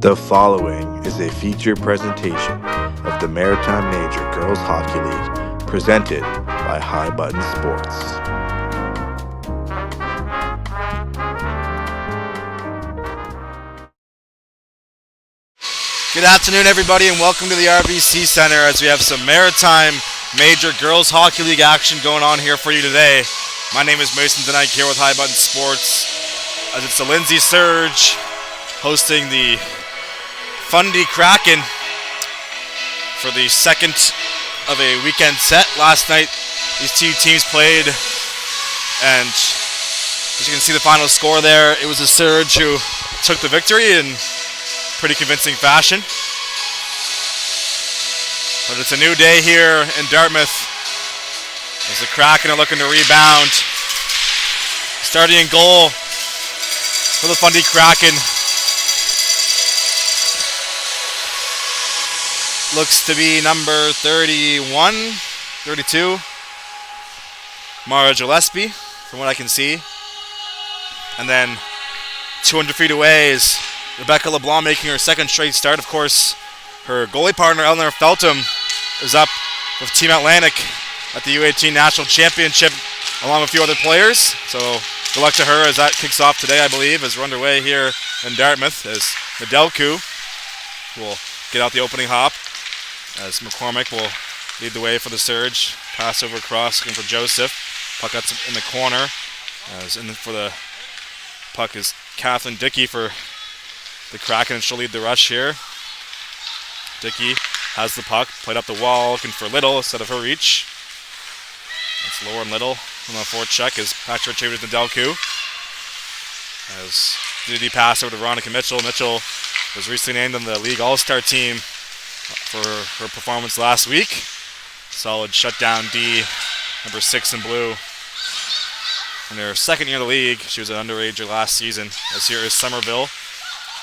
The following is a featured presentation of the Maritime Major Girls Hockey League presented by High Button Sports. Good afternoon, everybody, and welcome to the RBC Center as we have some Maritime Major Girls Hockey League action going on here for you today. My name is Mason Denike here with High Button Sports as it's the Lindsay Surge hosting the Fundy Kraken for the second of a weekend set. Last night, these two teams played, and as you can see the final score there, it was the Surge who took the victory in pretty convincing fashion. But it's a new day here in Dartmouth as the Kraken are looking to rebound. Starting in goal for the Fundy Kraken looks to be number 32, Mara Gillespie, from what I can see. And then 200 feet away is Rebecca LeBlanc making her second straight start. Of course, her goalie partner, Eleanor Feltham, is up with Team Atlantic at the U18 National Championship along with a few other players. So good luck to her as that kicks off today, I believe, as we're underway here in Dartmouth, as Medelku will get out the opening hop, as McCormick will lead the way for the Surge. Pass over across, looking for Joseph. Puck out in the corner. As in for the puck is Kathleen Dickey for the Kraken, and she'll lead the rush here. Dickey has the puck, played up the wall, looking for Little instead of her reach. That's Lauren Little on the forecheck as Patrick retrieved to Delcu. As DD pass over to Veronica Mitchell. Mitchell was recently named on the league all-star team for her performance last week. Solid shutdown D, number 6 in blue. In her second year in the league, she was an underager last season. As here is Somerville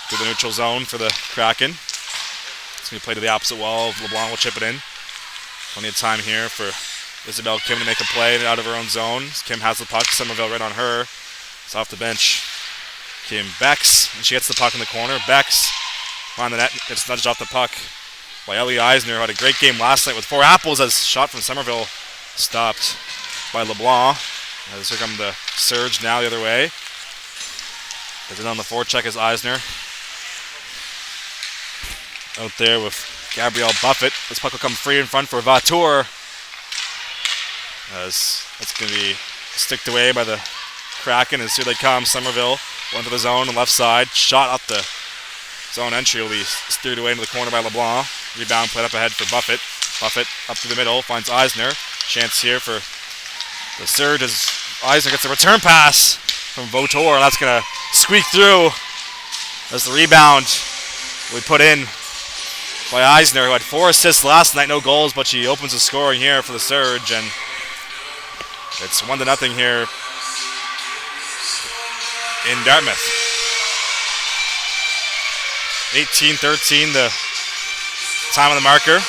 to the neutral zone for the Kraken. It's going to be played to the opposite wall. LeBlanc will chip it in. Plenty of time here for Isabel Kim to make a play out of her own zone. Kim has the puck. Somerville right on her. It's off the bench. Kim Bex, and she gets the puck in the corner. Bex on the net, gets nudged off the puck by Ellie Eisner, who had a great game last night with 4 apples as shot from Somerville stopped by LeBlanc. As here come the Surge now the other way. As in on the forecheck is Eisner. Out there with Gabrielle Buffett. This puck will come free in front for Vautour. As it's going to be sticked away by the Kraken, and here they come. Somerville went to the zone on the left side. Shot up the zone entry will be steered away into the corner by LeBlanc. Rebound played up ahead for Buffett. Buffett up to the middle, finds Eisner. Chance here for the Surge as Eisner gets a return pass from Vautour, and that's going to squeak through as the rebound will be put in by Eisner, who had 4 assists last night, no goals, but she opens the scoring here for the Surge, and it's 1-0 here in Dartmouth. 18-13, the time on the marker.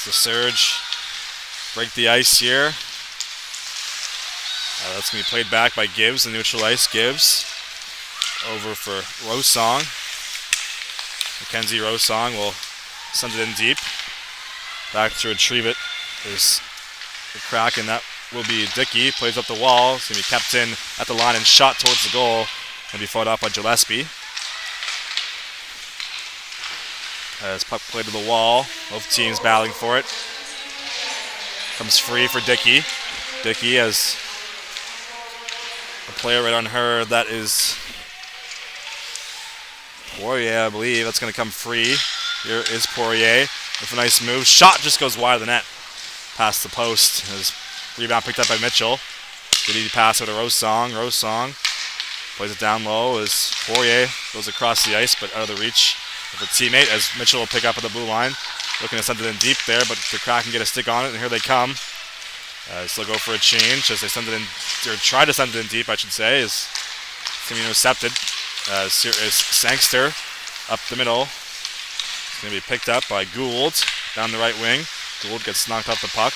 The Surge break the ice here. That's going to be played back by Gibbs, the neutral ice. Gibbs over for Rosong. Mackenzie Rosong will send it in deep. Back to retrieve it is the Kraken. That will be Dickey. Plays up the wall. It's going to be kept in at the line and shot towards the goal. And be fought off by Gillespie. As puck played to the wall. Both teams battling for it. Comes free for Dickey. Dickey has a player right on her. That is Poirier, I believe. That's going to come free. Here is Poirier with a nice move. Shot just goes wide of the net. Past the post. His rebound picked up by Mitchell. Good easy pass over to Rosong. Rosong plays it down low as Poirier goes across the ice, but out of the reach of a teammate as Mitchell will pick up at the blue line. Looking to send it in deep there, but the Kraken get a stick on it, and here they come. So they'll go for a change as they send it in, or try to send it in deep, I should say, is going to be intercepted. Here is Sangster up the middle. It's going to be picked up by Gould down the right wing. Gould gets knocked off the puck.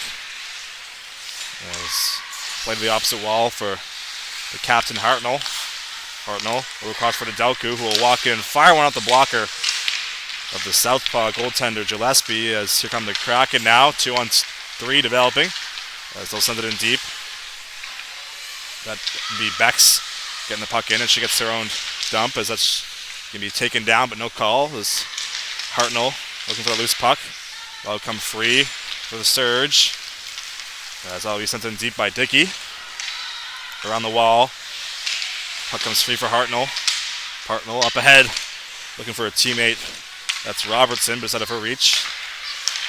Play to the opposite wall for the captain Hartnell. Hartnell will cross for the Delku, who will walk in and fire one out the blocker of the southpaw goaltender Gillespie. As here come the Kraken now, 2-on-3 developing. As they'll send it in deep. That would be Bex getting the puck in, and she gets her own dump as that's going to be taken down, but no call. As Hartnell looking for the loose puck. That'll come free for the surge. As that'll be sent in deep by Dickey. Around the wall. Puck comes free for Hartnell. Hartnell up ahead, looking for a teammate. That's Robertson, but it's out of her reach.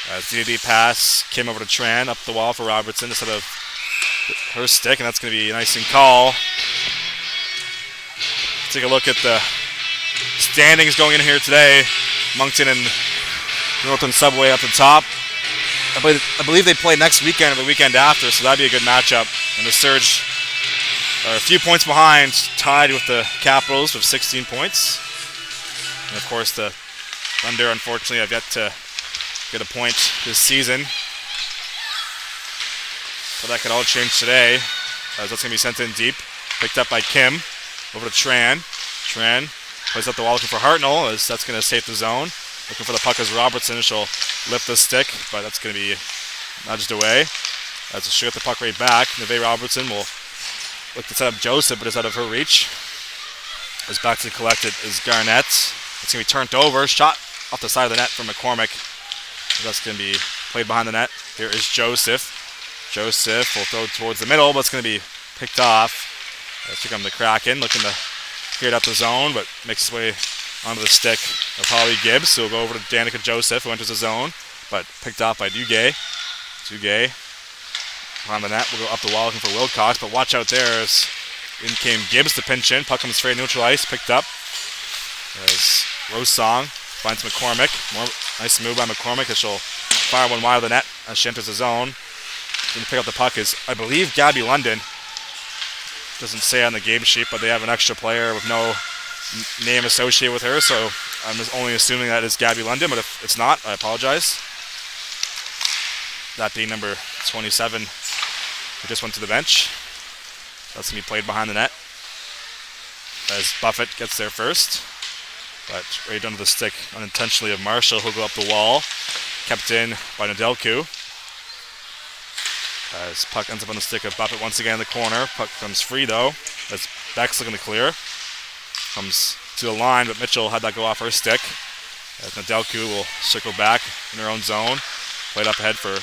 DD pass, came over to Tran, up the wall for Robertson instead of her stick, and that's going to be an icing call. Take a look at the standings going in here today. Moncton and Northern Subway up the top. I believe they play next weekend or the weekend after, so that'd be a good matchup. And the Surge are a few points behind, tied with the Capitals with 16 points. And of course, the Thunder, unfortunately, have yet to get a point this season. But that could all change today, as that's going to be sent in deep. Picked up by Kim. Over to Tran. Tran plays up the wall looking for Hartnell, as that's going to save the zone. Looking for the puck as Robertson. She'll lift the stick, but that's going to be nudged away. As she'll get the puck right back. Neve Robertson will look to set up Joseph, but it's out of her reach. As back to collect it is Garnett. It's going to be turned over. Shot off the side of the net from McCormick. That's going to be played behind the net. Here is Joseph. Joseph will throw towards the middle, but it's going to be picked off. Here come the Kraken, looking to clear it up the zone, but makes his way onto the stick of Holly Gibbs. So we'll go over to Danica Joseph, who enters the zone, but picked off by Duguay. Duguay on the net. We'll go up the wall looking for Wilcox, but watch out there as in came Gibbs to pinch in. Puck comes straight neutral ice, picked up. As Rosong finds McCormick. Nice move by McCormick as she'll fire one wide of the net as she enters the zone. Going to pick up the puck is, I believe, Gabby London. Doesn't say on the game sheet, but they have an extra player with no name associated with her, so I'm only assuming that is Gabby London, but if it's not, I apologize. That being number 27, who just went to the bench. That's going to be played behind the net as Buffett gets there first. But right under the stick unintentionally of Marshall, who'll go up the wall. Kept in by Nedelku. As puck ends up on the stick of Buffett once again in the corner. Puck comes free though. As Beck's looking to clear. Comes to the line, but Mitchell had that go off her stick. As Nedelku will circle back in her own zone. Played up ahead for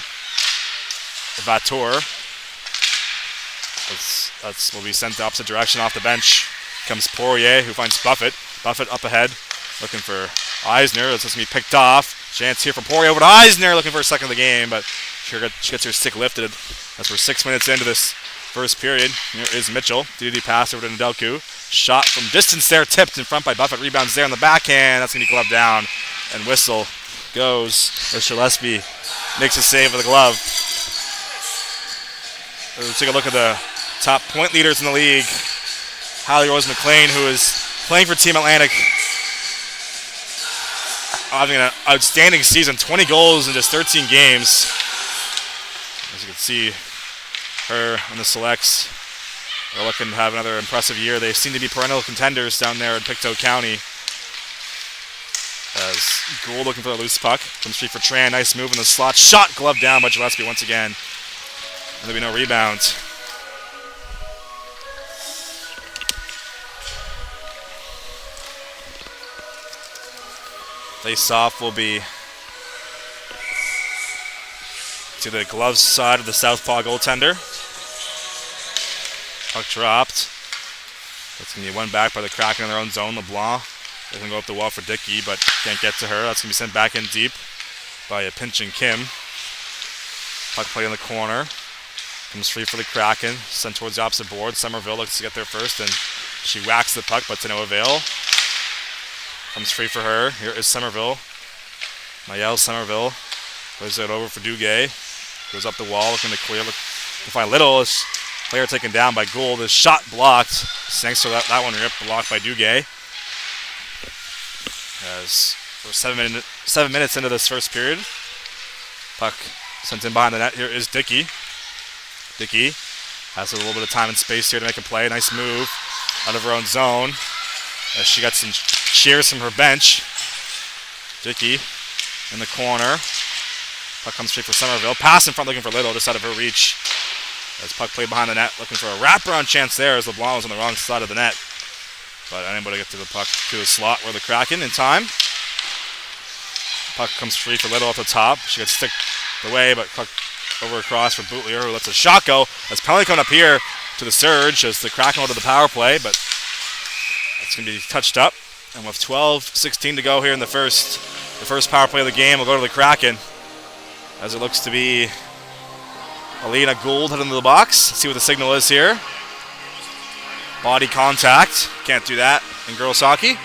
Vatour. That's will be sent the opposite direction off the bench. Comes Poirier, who finds Buffett. Buffett up ahead, looking for Eisner. That's going to be picked off. Chance here from Poirier over to Eisner, looking for a second of the game, but she gets her stick lifted. As we're 6 minutes into this first period. Here is Mitchell. DD pass over to Nedelku. Shot from distance there, tipped in front by Buffett. Rebounds there on the backhand. That's going to be gloved down. And whistle goes as Gillespie makes a save with a glove. We'll take a look at the top point leaders in the league. Hallie Rose McLean, who is playing for Team Atlantic, having an outstanding season, 20 goals in just 13 games. As you can see, her and the Selects are looking to have another impressive year. They seem to be perennial contenders down there in Pictou County. As Gould looking for the loose puck. Comes free for Tran. Nice move in the slot. Shot gloved down by Gillespie once again. There'll be no rebound. Face-off will be to the gloves side of the southpaw goaltender. Puck dropped. That's going to be one back by the Kraken in their own zone. LeBlanc doesn't go up the wall for Dickey, but can't get to her. That's going to be sent back in deep by a pinching Kim. Puck play in the corner. Comes free for the Kraken. Sent towards the opposite board. Somerville looks to get there first, and she whacks the puck, but to no avail. Comes free for her. Here is Somerville. Mayel Somerville plays it over for Duguay. Goes up the wall, looking to clear. Look to find Little. His player taken down by Gould. His shot blocked. Thanks for that one ripped, blocked by Duguay. As we're 7 minutes into this first period. Puck sent in behind the net. Here is Dickey. Dickey Has a little bit of time and space here to make a play. Nice move out of her own zone. As she got some cheers from her bench. Dickey in the corner. Puck comes straight for Somerville. Pass in front looking for Little, just out of her reach. As puck played behind the net, looking for a wraparound chance there as LeBlanc was on the wrong side of the net. But unable to get to the puck to the slot where the Kraken in time. Puck comes free for Little at the top. She gets sticked away, but puck over across for Boutlier, who lets a shot go. As penalty coming up here to the Surge as the Kraken to the power play, but that's going to be touched up. And with 12:16 to go here in the first power play of the game, we'll go to the Kraken. As it looks to be Alina Gould heading into the box. Let's see what the signal is here. Body contact. Can't do that in girls hockey.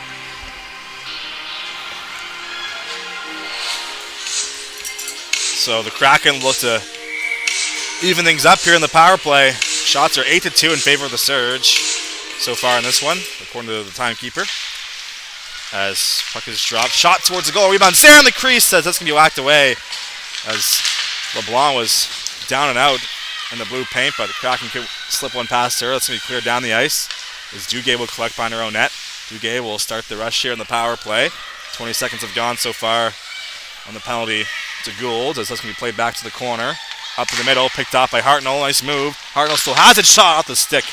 So the Kraken look to even things up here in the power play. Shots are 8-2 in favor of the Surge so far in this one, according to the timekeeper. As puck is dropped. Shot towards the goal. Rebound. Sarah in the crease says that's going to be whacked away. As LeBlanc was down and out in the blue paint, but the Kraken could slip one past her. That's going to be cleared down the ice. As Duguay will collect behind her own net. Duguay will start the rush here in the power play. 20 seconds have gone so far on the penalty to Gould, as that's going to be played back to the corner. Up to the middle, picked off by Hartnell. Nice move. Hartnell still has it. Shot off the stick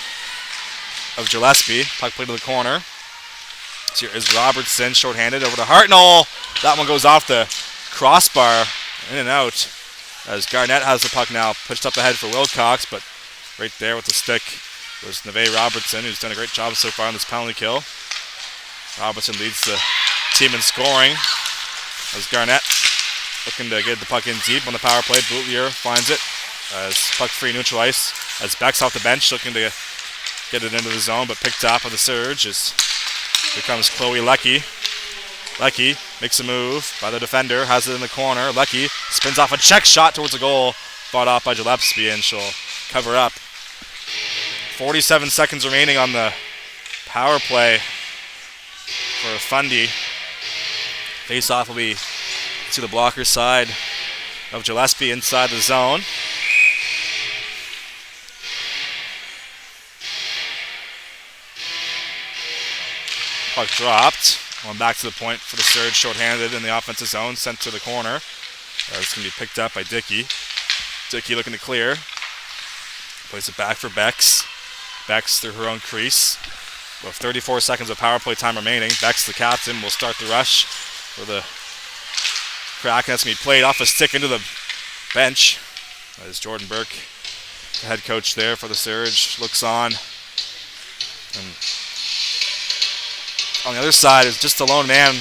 of Gillespie. Puck played to the corner. So here is Robertson, shorthanded over to Hartnell. That one goes off the crossbar, in and out. As Garnett has the puck now, pushed up ahead for Wilcox, but right there with the stick was Neve Robertson, who's done a great job so far on this penalty kill. Robertson leads the team in scoring. As Garnett looking to get the puck in deep on the power play. Boutlier finds it as puck free neutral ice. As Beck's off the bench looking to get it into the zone, but picked up on the Surge as here comes Chloe Leckie. Leckie makes a move by the defender, has it in the corner. Leckie spins off a check shot towards the goal, fought off by Gillespie, and she'll cover up. 47 seconds remaining on the power play for Fundy. Face-off will be to the blocker side of Gillespie inside the zone. Puck dropped. Going back to the point for the Surge, shorthanded in the offensive zone, sent to the corner. It's going to be picked up by Dickey. Dickey looking to clear. Plays it back for Bex. Bex through her own crease. With 34 seconds of power play time remaining, Bex, the captain, will start the rush for the Kraken. That's going to be played off a stick into the bench. As Jordan Burke, the head coach there for the Surge, looks on. And on the other side is just a lone man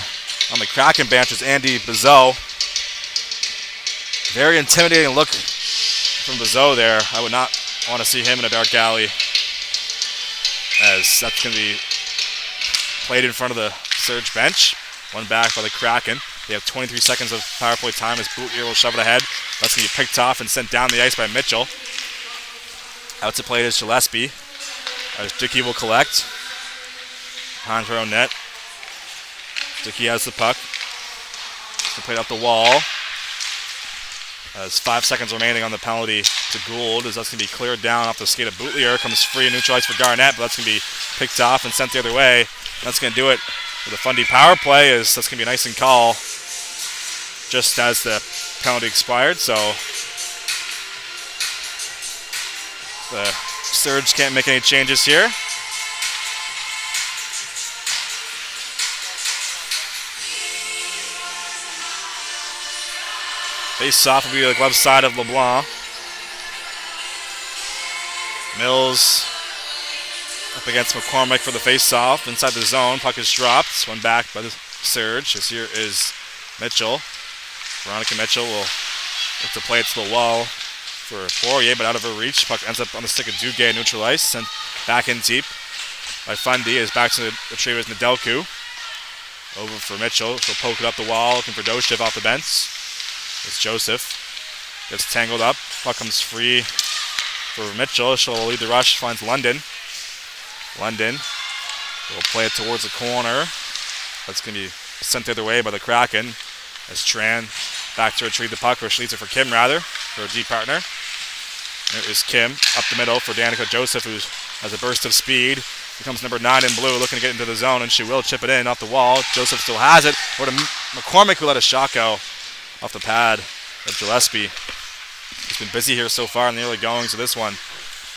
on the Kraken bench is Andy Bizot. Very intimidating look from Bizot there. I would not want to see him in a dark alley, as that's going to be played in front of the Surge bench. One back by the Kraken. They have 23 seconds of power play time as Boutlier will shove it ahead. That's going to be picked off and sent down the ice by Mitchell. Out to play is Gillespie, as Dickey will collect. Behind her own net. Dickey has the puck. She played out the wall. As 5 seconds remaining on the penalty to Gould, as that's going to be cleared down off the skate of Boutlier. Comes free and neutralized for Garnett, but that's going to be picked off and sent the other way. That's going to do it for the Fundy power play, as that's going to be a nice and call just as the penalty expired. So the Surge can't make any changes here. Face-off will be the glove side of LeBlanc. Mills up against McCormick for the face-off. Inside the zone, puck is dropped. One back by the Surge. This here is Mitchell. Veronica Mitchell will look to play it to the wall for Poirier, but out of her reach. Puck ends up on the stick of Duguay, neutral ice. Sent back in deep by Fundy. Is back to the retrievers Nedelku. Over for Mitchell. She'll poke it up the wall, looking for Doshev off the bench. It's Joseph. Gets tangled up. Puck comes free for Mitchell. She'll lead the rush. Finds London. London will play it towards the corner. That's going to be sent the other way by the Kraken. As Tran back to retrieve the puck, or she leads it for Kim rather, for a deep partner. There is Kim up the middle for Danica Joseph, who has a burst of speed. Becomes number 9 in blue, looking to get into the zone, and she will chip it in off the wall. Joseph still has it. Or to McCormick, who let a shot go off the pad of Gillespie. He's been busy here so far in the early goings of this one.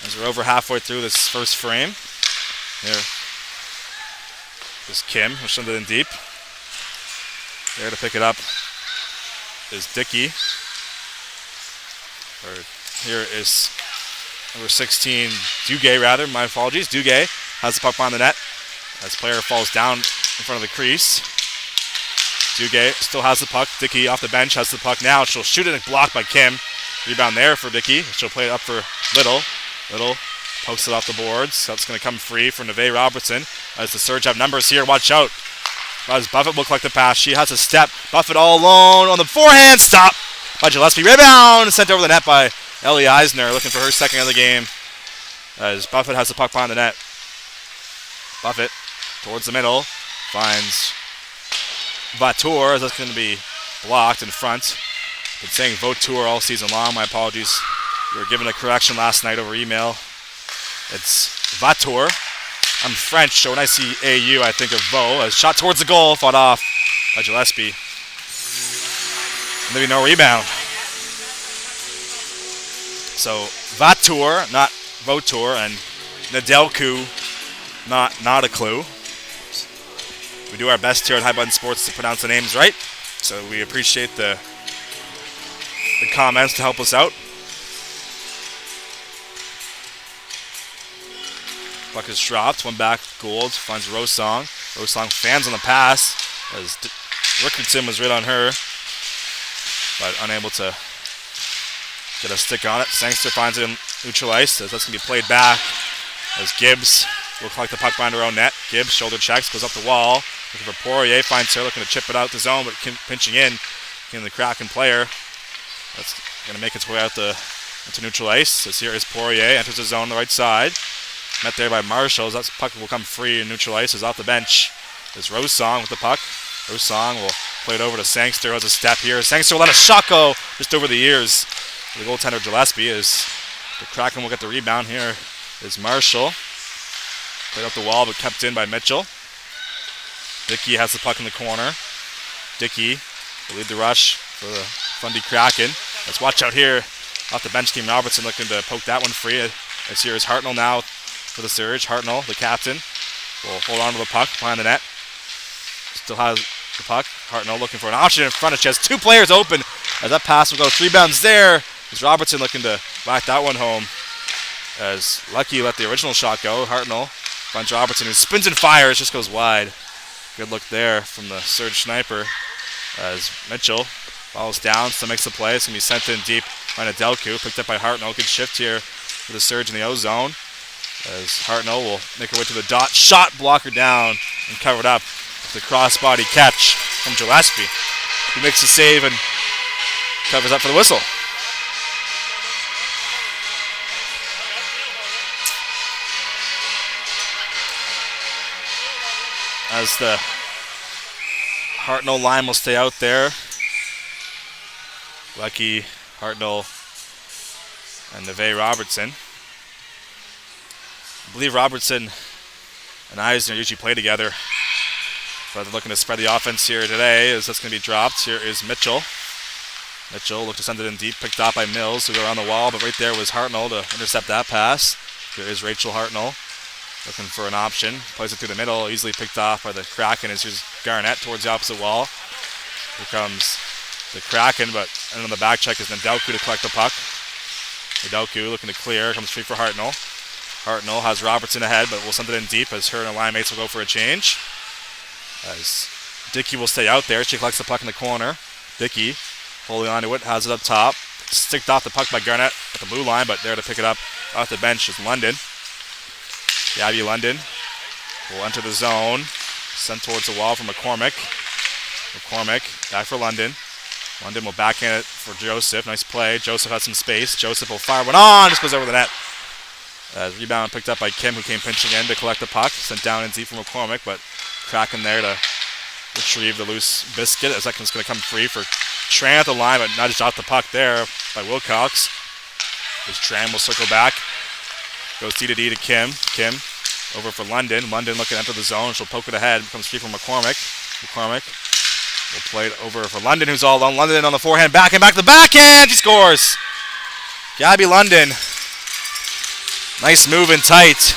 As we're over halfway through this first frame. Here is Kim, who sent it in deep. There to pick it up is Dickey. Here is number 16, Duguay rather, my apologies. Duguay has the puck behind the net as player falls down in front of the crease. Duguay still has the puck. Dickey off the bench has the puck now. She'll shoot it and blocked by Kim. Rebound there for Dickey. She'll play it up for Little. Little pokes it off the boards. That's going to come free for Neve Robertson. As the Surge have numbers here, watch out. As Buffett will collect the pass. She has a step. Buffett all alone on the forehand. Stop by Gillespie. Rebound sent over the net by Ellie Eisner, looking for her second of the game. As Buffett has the puck behind the net. Buffett towards the middle. Finds Vautour, as that's going to be blocked in front. Been saying Vautour all season long. My apologies. We were given a correction last night over email. It's Vautour. I'm French, so when I see AU, I think of Vaux. As shot towards the goal, fought off by Gillespie. Maybe no rebound. So Vautour, not Vautour, and Nedelku, not a clue. We do our best here at High Button Sports to pronounce the names right, so we appreciate the comments to help us out. Puck is dropped, one back, Gould finds Rosong. Rosong fans on the pass as Rickardson was right on her, but unable to get a stick on it. Sangster finds it in neutral ice as that's going to be played back as Gibbs will collect the puck behind her own net. Gibbs shoulder checks, goes up the wall, looking for Poirier, finds her, looking to chip it out the zone, but pinching in the Kraken player. That's going to make its way out into neutral ice. As here is Poirier, enters the zone on the right side. Met there by Marshall. That puck will come free in neutral ice. Is off the bench. There's Rosong with the puck. Rosong will play it over to Sangster. Has a step here. Sangster will let a shot go just over the ears. The goaltender Gillespie is the Kraken will get the rebound. Here is Marshall. Played up the wall but kept in by Mitchell. Dickey has the puck in the corner. Dickey will lead the rush for the Fundy Kraken. Let's watch out here. Off the bench team, Robertson looking to poke that one free. As here is Hartnell now for the Surge. Hartnell, the captain, will hold on to the puck behind the net. Still has the puck. Hartnell looking for an option in front. She has two players open as that pass will go 3 bounds there. Is Robertson looking to back that one home as Lucky let the original shot go. Hartnell finds Robertson, who spins and fires, just goes wide. Good look there from the Surge sniper as Mitchell follows down, still makes the play. It's going to be sent in deep by Nedelku, picked up by Hartnell. Good shift here for the Surge in the O-zone as Hartnell will make her way to the dot. Shot blocker down and covered up with the crossbody catch from Gillespie. He makes the save and covers up for the whistle. As the Hartnell line will stay out there. Lucky, Hartnell, and Neve Robertson. I believe Robertson and Eisner usually play together, but they're looking to spread the offense here today as that's going to be dropped. Here is Mitchell. Mitchell looked to send it in deep, picked off by Mills, who go around the wall, but right there was Hartnell to intercept that pass. Here is Rachel Hartnell looking for an option. Plays it through the middle, easily picked off by the Kraken as here's Garnett towards the opposite wall. Here comes the Kraken, but on the back check is Nedelku to collect the puck. Nedelku looking to clear, comes free for Hartnell. Hartnell has Robertson ahead, but will send it in deep as her and her line mates will go for a change. As Dickey will stay out there, she collects the puck in the corner. Dickey holding on to it, has it up top. Sticked off the puck by Garnett at the blue line, but there to pick it up off the bench is London. Gabby London will enter the zone, sent towards the wall from McCormick. McCormick back for London. London will backhand it for Joseph. Nice play. Joseph has some space. Joseph will fire one on. Just goes over the net. Rebound picked up by Kim, who came pinching in to collect the puck. Sent down in deep from McCormick, but Kraken there to retrieve the loose biscuit. As that one's going to come free for Tran at the line, but nudged off the puck there by Wilcox. As Tran will circle back. Goes D to D to Kim. Kim over for London. London looking to enter the zone. She'll poke it ahead. Comes free from McCormick. McCormick will play it over for London, who's all alone. London on the forehand. Backhand, back to the backhand. She scores. Gabby London. Nice move and tight.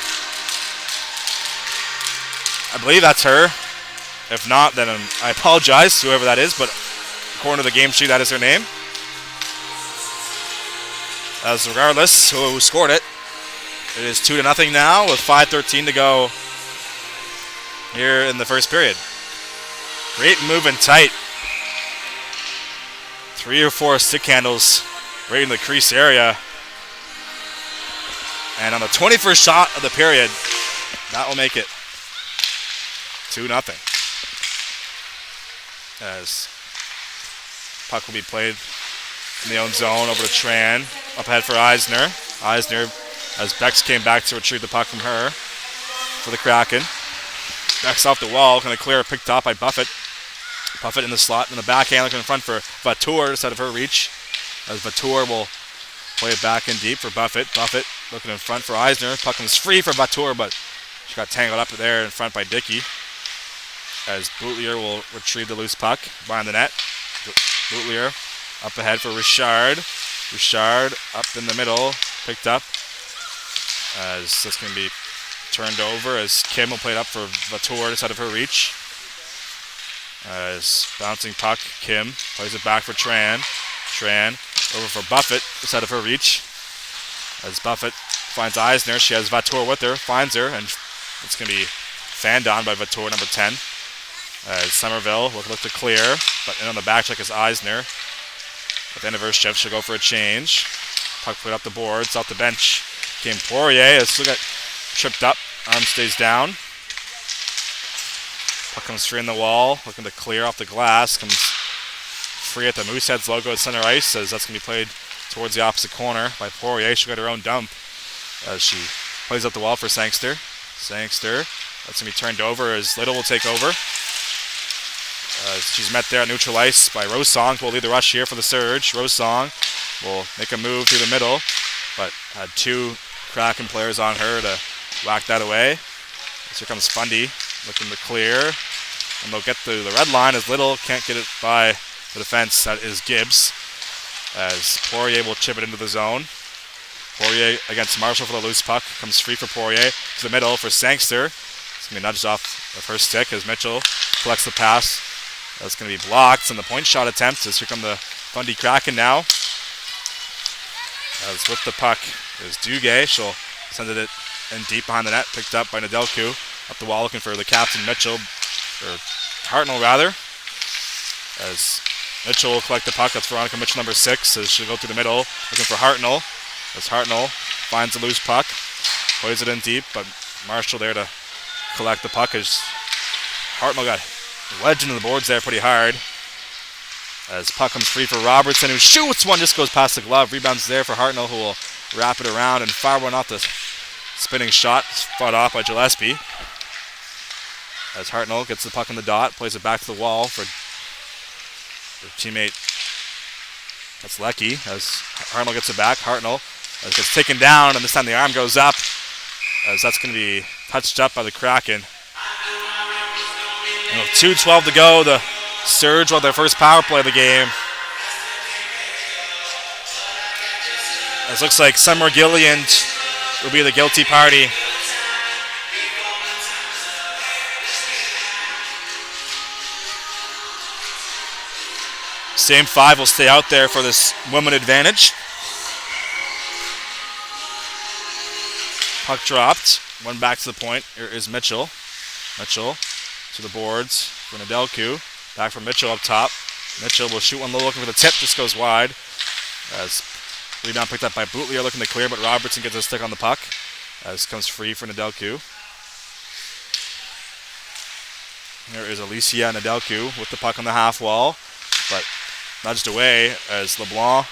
I believe that's her. If not, then I apologize to whoever that is, but according to the game sheet, that is her name. As regardless who scored it, it is 2-0 now with 5:13 to go here in the first period. Great move and tight. 3 or 4 stick handles right in the crease area. And on the 21st shot of the period, that will make it 2-0. As puck will be played in the own zone over to Tran. Up ahead for Eisner. Eisner, as Bex came back to retrieve the puck from her for the Kraken. Bex off the wall, going to clear, picked up by Buffett. Buffett in the slot, in the backhand, looking in front for Vatour, just out of her reach. As Vatour will play it back in deep for Buffett. Buffett looking in front for Eisner. Puck comes free for Vatour, but she got tangled up there in front by Dickey. As Boutelier will retrieve the loose puck behind the net. Boutelier up ahead for Richard. Richard up in the middle, picked up. As this can be turned over as Kim will play it up for Vatour, just out of her reach. As bouncing puck, Kim plays it back for Tran. Tran over for Buffett, just out of her reach. As Buffett finds Eisner, she has Vatour with her, finds her, and it's going to be fanned on by Vatour, number 10. As Somerville will look to clear, but in on the back check is Eisner. At the end of her shift, she'll go for a change. Puck put up the boards, off the bench. Came Poirier, as still got tripped up. Arm stays down. Puck comes free in the wall, looking to clear off the glass. Comes free at the Mooseheads logo at center ice, as that's going to be played towards the opposite corner by Poirier. She'll get her own dump as she plays up the wall for Sangster. Sangster, that's going to be turned over as Little will take over. She's met there at neutral ice by Rosong, who will lead the rush here for the Surge. Rosong will make a move through the middle, but had 2 Kraken players on her to whack that away. So here comes Fundy, looking to clear, and they'll get to the red line as Little can't get it by the defense. That is Gibbs, as Poirier will chip it into the zone. Poirier against Marshall for the loose puck, comes free for Poirier to the middle for Sangster. It's going to be nudged off of her stick as Mitchell collects the pass. That's going to be blocked on the point shot attempt as here come the Fundy Kraken now. As with the puck is Duguay. She'll send it in deep behind the net, picked up by Nedelku. Up the wall looking for the captain Mitchell, or Hartnell rather. As Mitchell will collect the puck, that's Veronica Mitchell, number 6, as she'll go through the middle, looking for Hartnell. As Hartnell finds the loose puck, plays it in deep, but Marshall there to collect the puck as Hartnell got wedged into the boards there pretty hard. As puck comes free for Robertson, who shoots one, just goes past the glove. Rebounds there for Hartnell, who will wrap it around and fire one off the spinning shot, fought off by Gillespie. As Hartnell gets the puck on the dot, plays it back to the wall for her teammate. That's Lecky. As Hartnell gets it back, Hartnell as gets taken down, and this time the arm goes up, as that's going to be touched up by the Kraken. And with 2:12 to go, the Surge will have their first power play of the game. It looks like Summer Gilliand will be the guilty party. Same 5 will stay out there for this women advantage. Puck dropped. One back to the point. Here is Mitchell. Mitchell to the boards for Nedelku. Back from Mitchell up top. Mitchell will shoot one low looking for the tip. Just goes wide. As rebound picked up by Boutelier looking to clear, but Robertson gets a stick on the puck. As comes free for Nedelku. There is Alicia Nedelku with the puck on the half wall, but nudged away as LeBlanc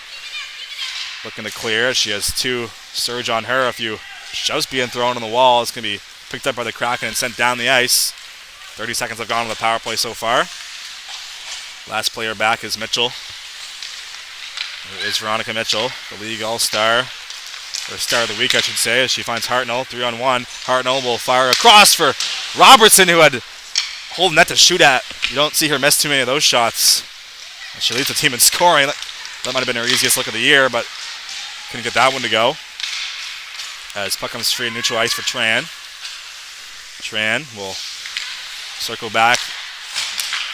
looking to clear. She has 2 Surge on her. A few shoves being thrown on the wall. It's going to be picked up by the Kraken and sent down the ice. 30 seconds have gone on the power play so far. Last player back is Mitchell. It is Veronica Mitchell, the league all-star. or start of the week, I should say, as she finds Hartnell 3-on-1. Hartnell will fire across for Robertson, who had whole net to shoot at. You don't see her miss too many of those shots. And she leads the team in scoring. That might have been her easiest look of the year, but couldn't get that one to go. As puck comes free in neutral ice for Tran. Tran will circle back,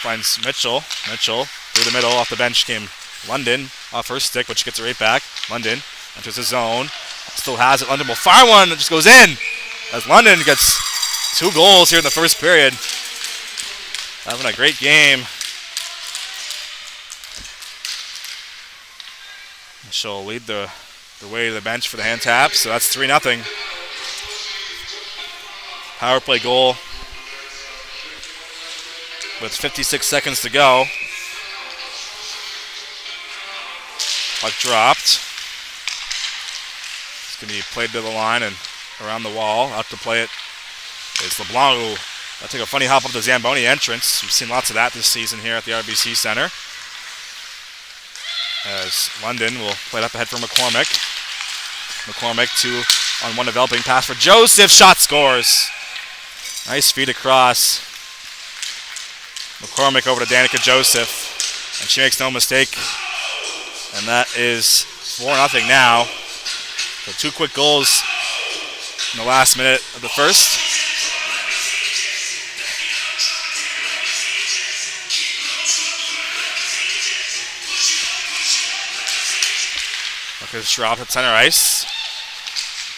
finds Mitchell. Mitchell through the middle, off the bench came London, off her stick, but she gets it right back. London enters the zone, still has it. London will fire one, it just goes in. As London gets 2 goals here in the first period. Having a great game. She'll lead the way to the bench for the hand tap, so that's 3-0. Power play goal with 56 seconds to go. Puck dropped. It's going to be played to the line and around the wall. Out to play it is LeBlanc, who will take a funny hop up the Zamboni entrance. We've seen lots of that this season here at the RBC Center. As London will play it up ahead for McCormick. McCormick 2-on-1 developing pass for Joseph. Shot scores. Nice feed across. McCormick over to Danica Joseph. And she makes no mistake. And that is 4-0 now. So 2 quick goals in the last minute of the first. Puck is dropped at center ice.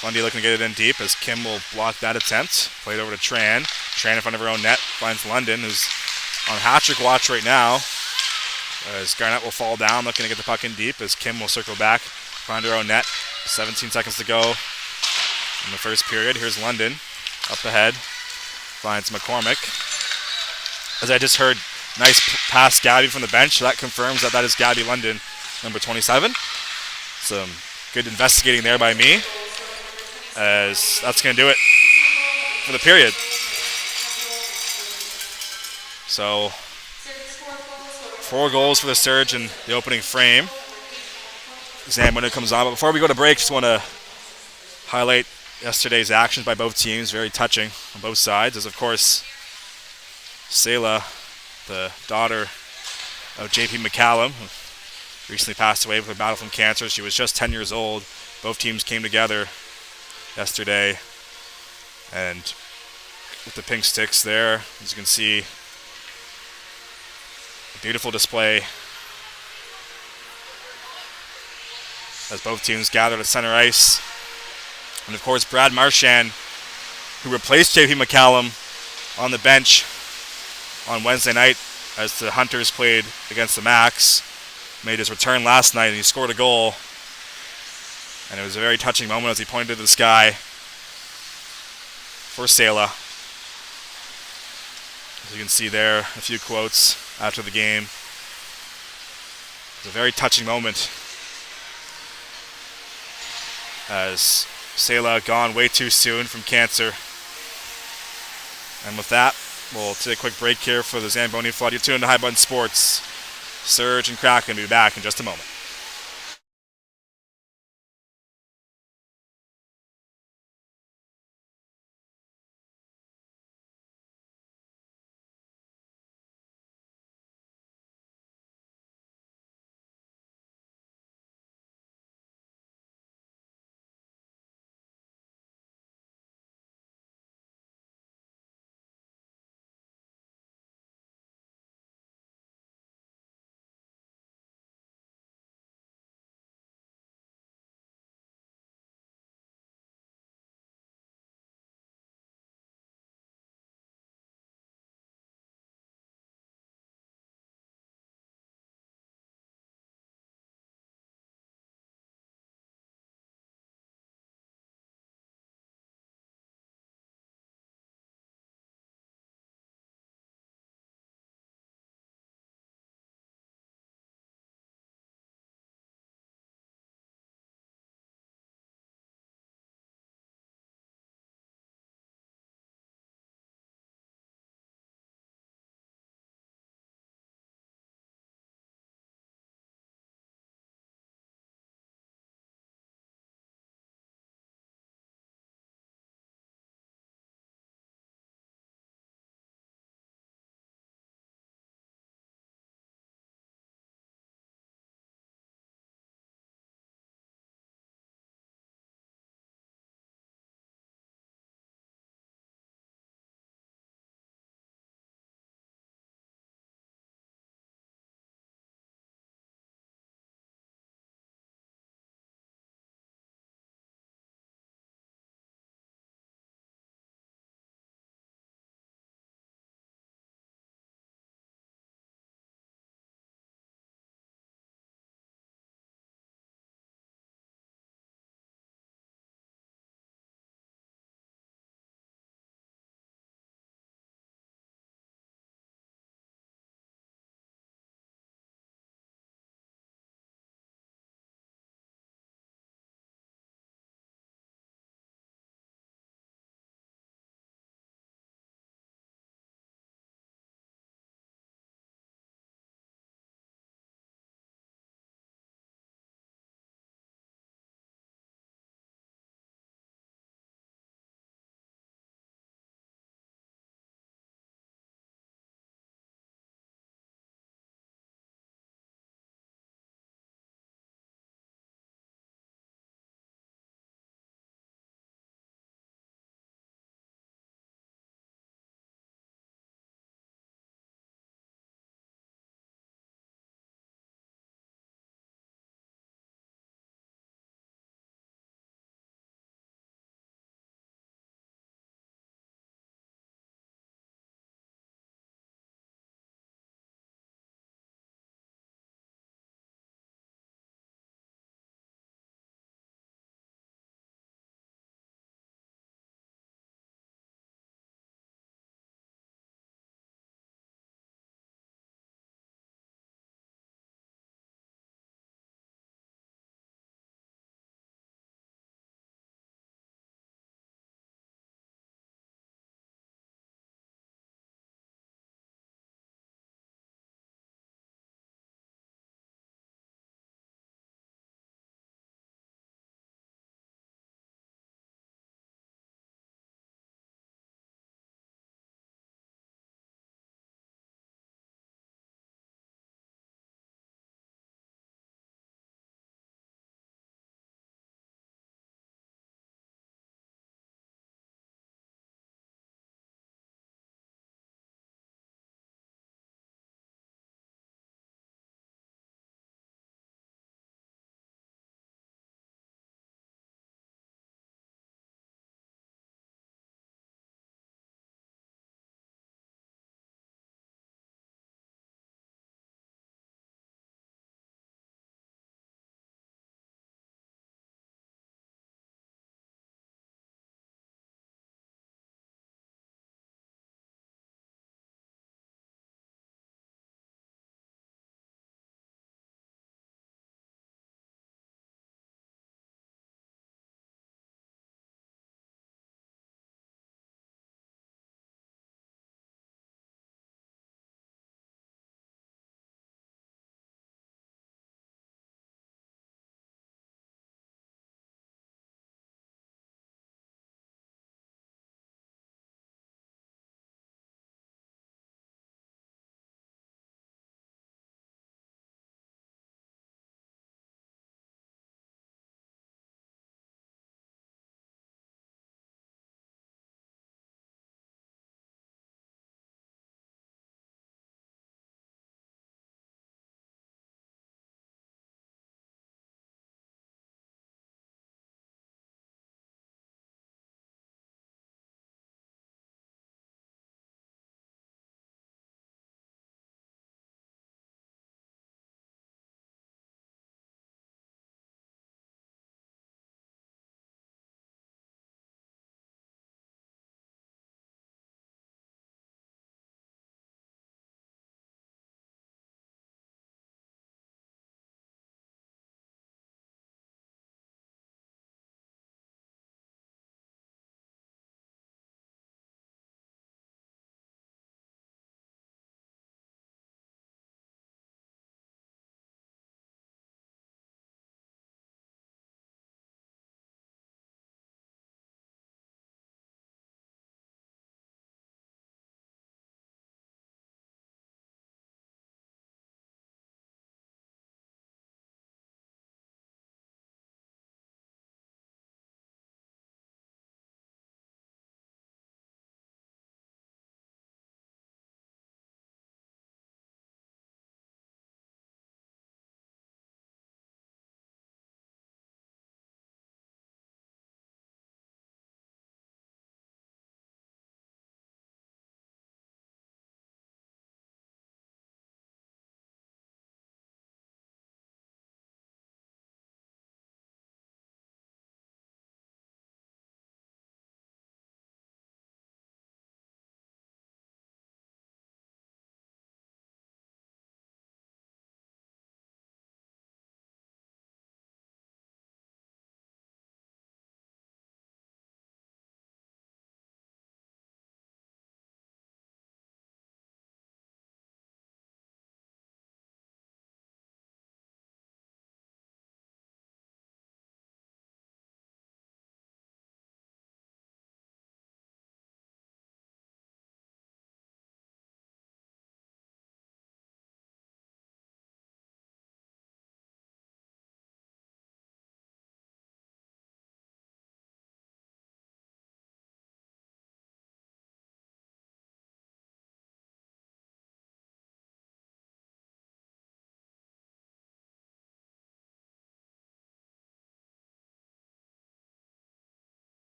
Fundy looking to get it in deep as Kim will block that attempt. Played over to Tran. Tran in front of her own net finds London, who's on hat-trick watch right now. As Garnett will fall down, looking to get the puck in deep as Kim will circle back, find her own net. 17 seconds to go in the first period. Here's London up ahead, finds McCormick. As I just heard, nice pass Gabby from the bench. So that confirms that is Gabby London, number 27. Some good investigating there by me. As that's going to do it for the period. So 4 goals for the Surge in the opening frame. Zamboni comes on. But before we go to break, just want to highlight yesterday's actions by both teams. Very touching on both sides. As, of course, Selah, the daughter of J.P. McCallum, who recently passed away with a battle from cancer. She was just 10 years old. Both teams came together yesterday. And with the pink sticks there, as you can see, a beautiful display as both teams gathered at center ice. And of course, Brad Marchand, who replaced J.P. McCallum on the bench on Wednesday night as the Hunters played against the Max, made his return last night and he scored a goal. And it was a very touching moment as he pointed to the sky for Selah. As you can see there, a few quotes after the game. It was a very touching moment as Selah gone way too soon from cancer. And with that, we'll take a quick break here for the Zamboni Flood. You're tuned to High Button Sports. Surge and Kraken will be back in just a moment.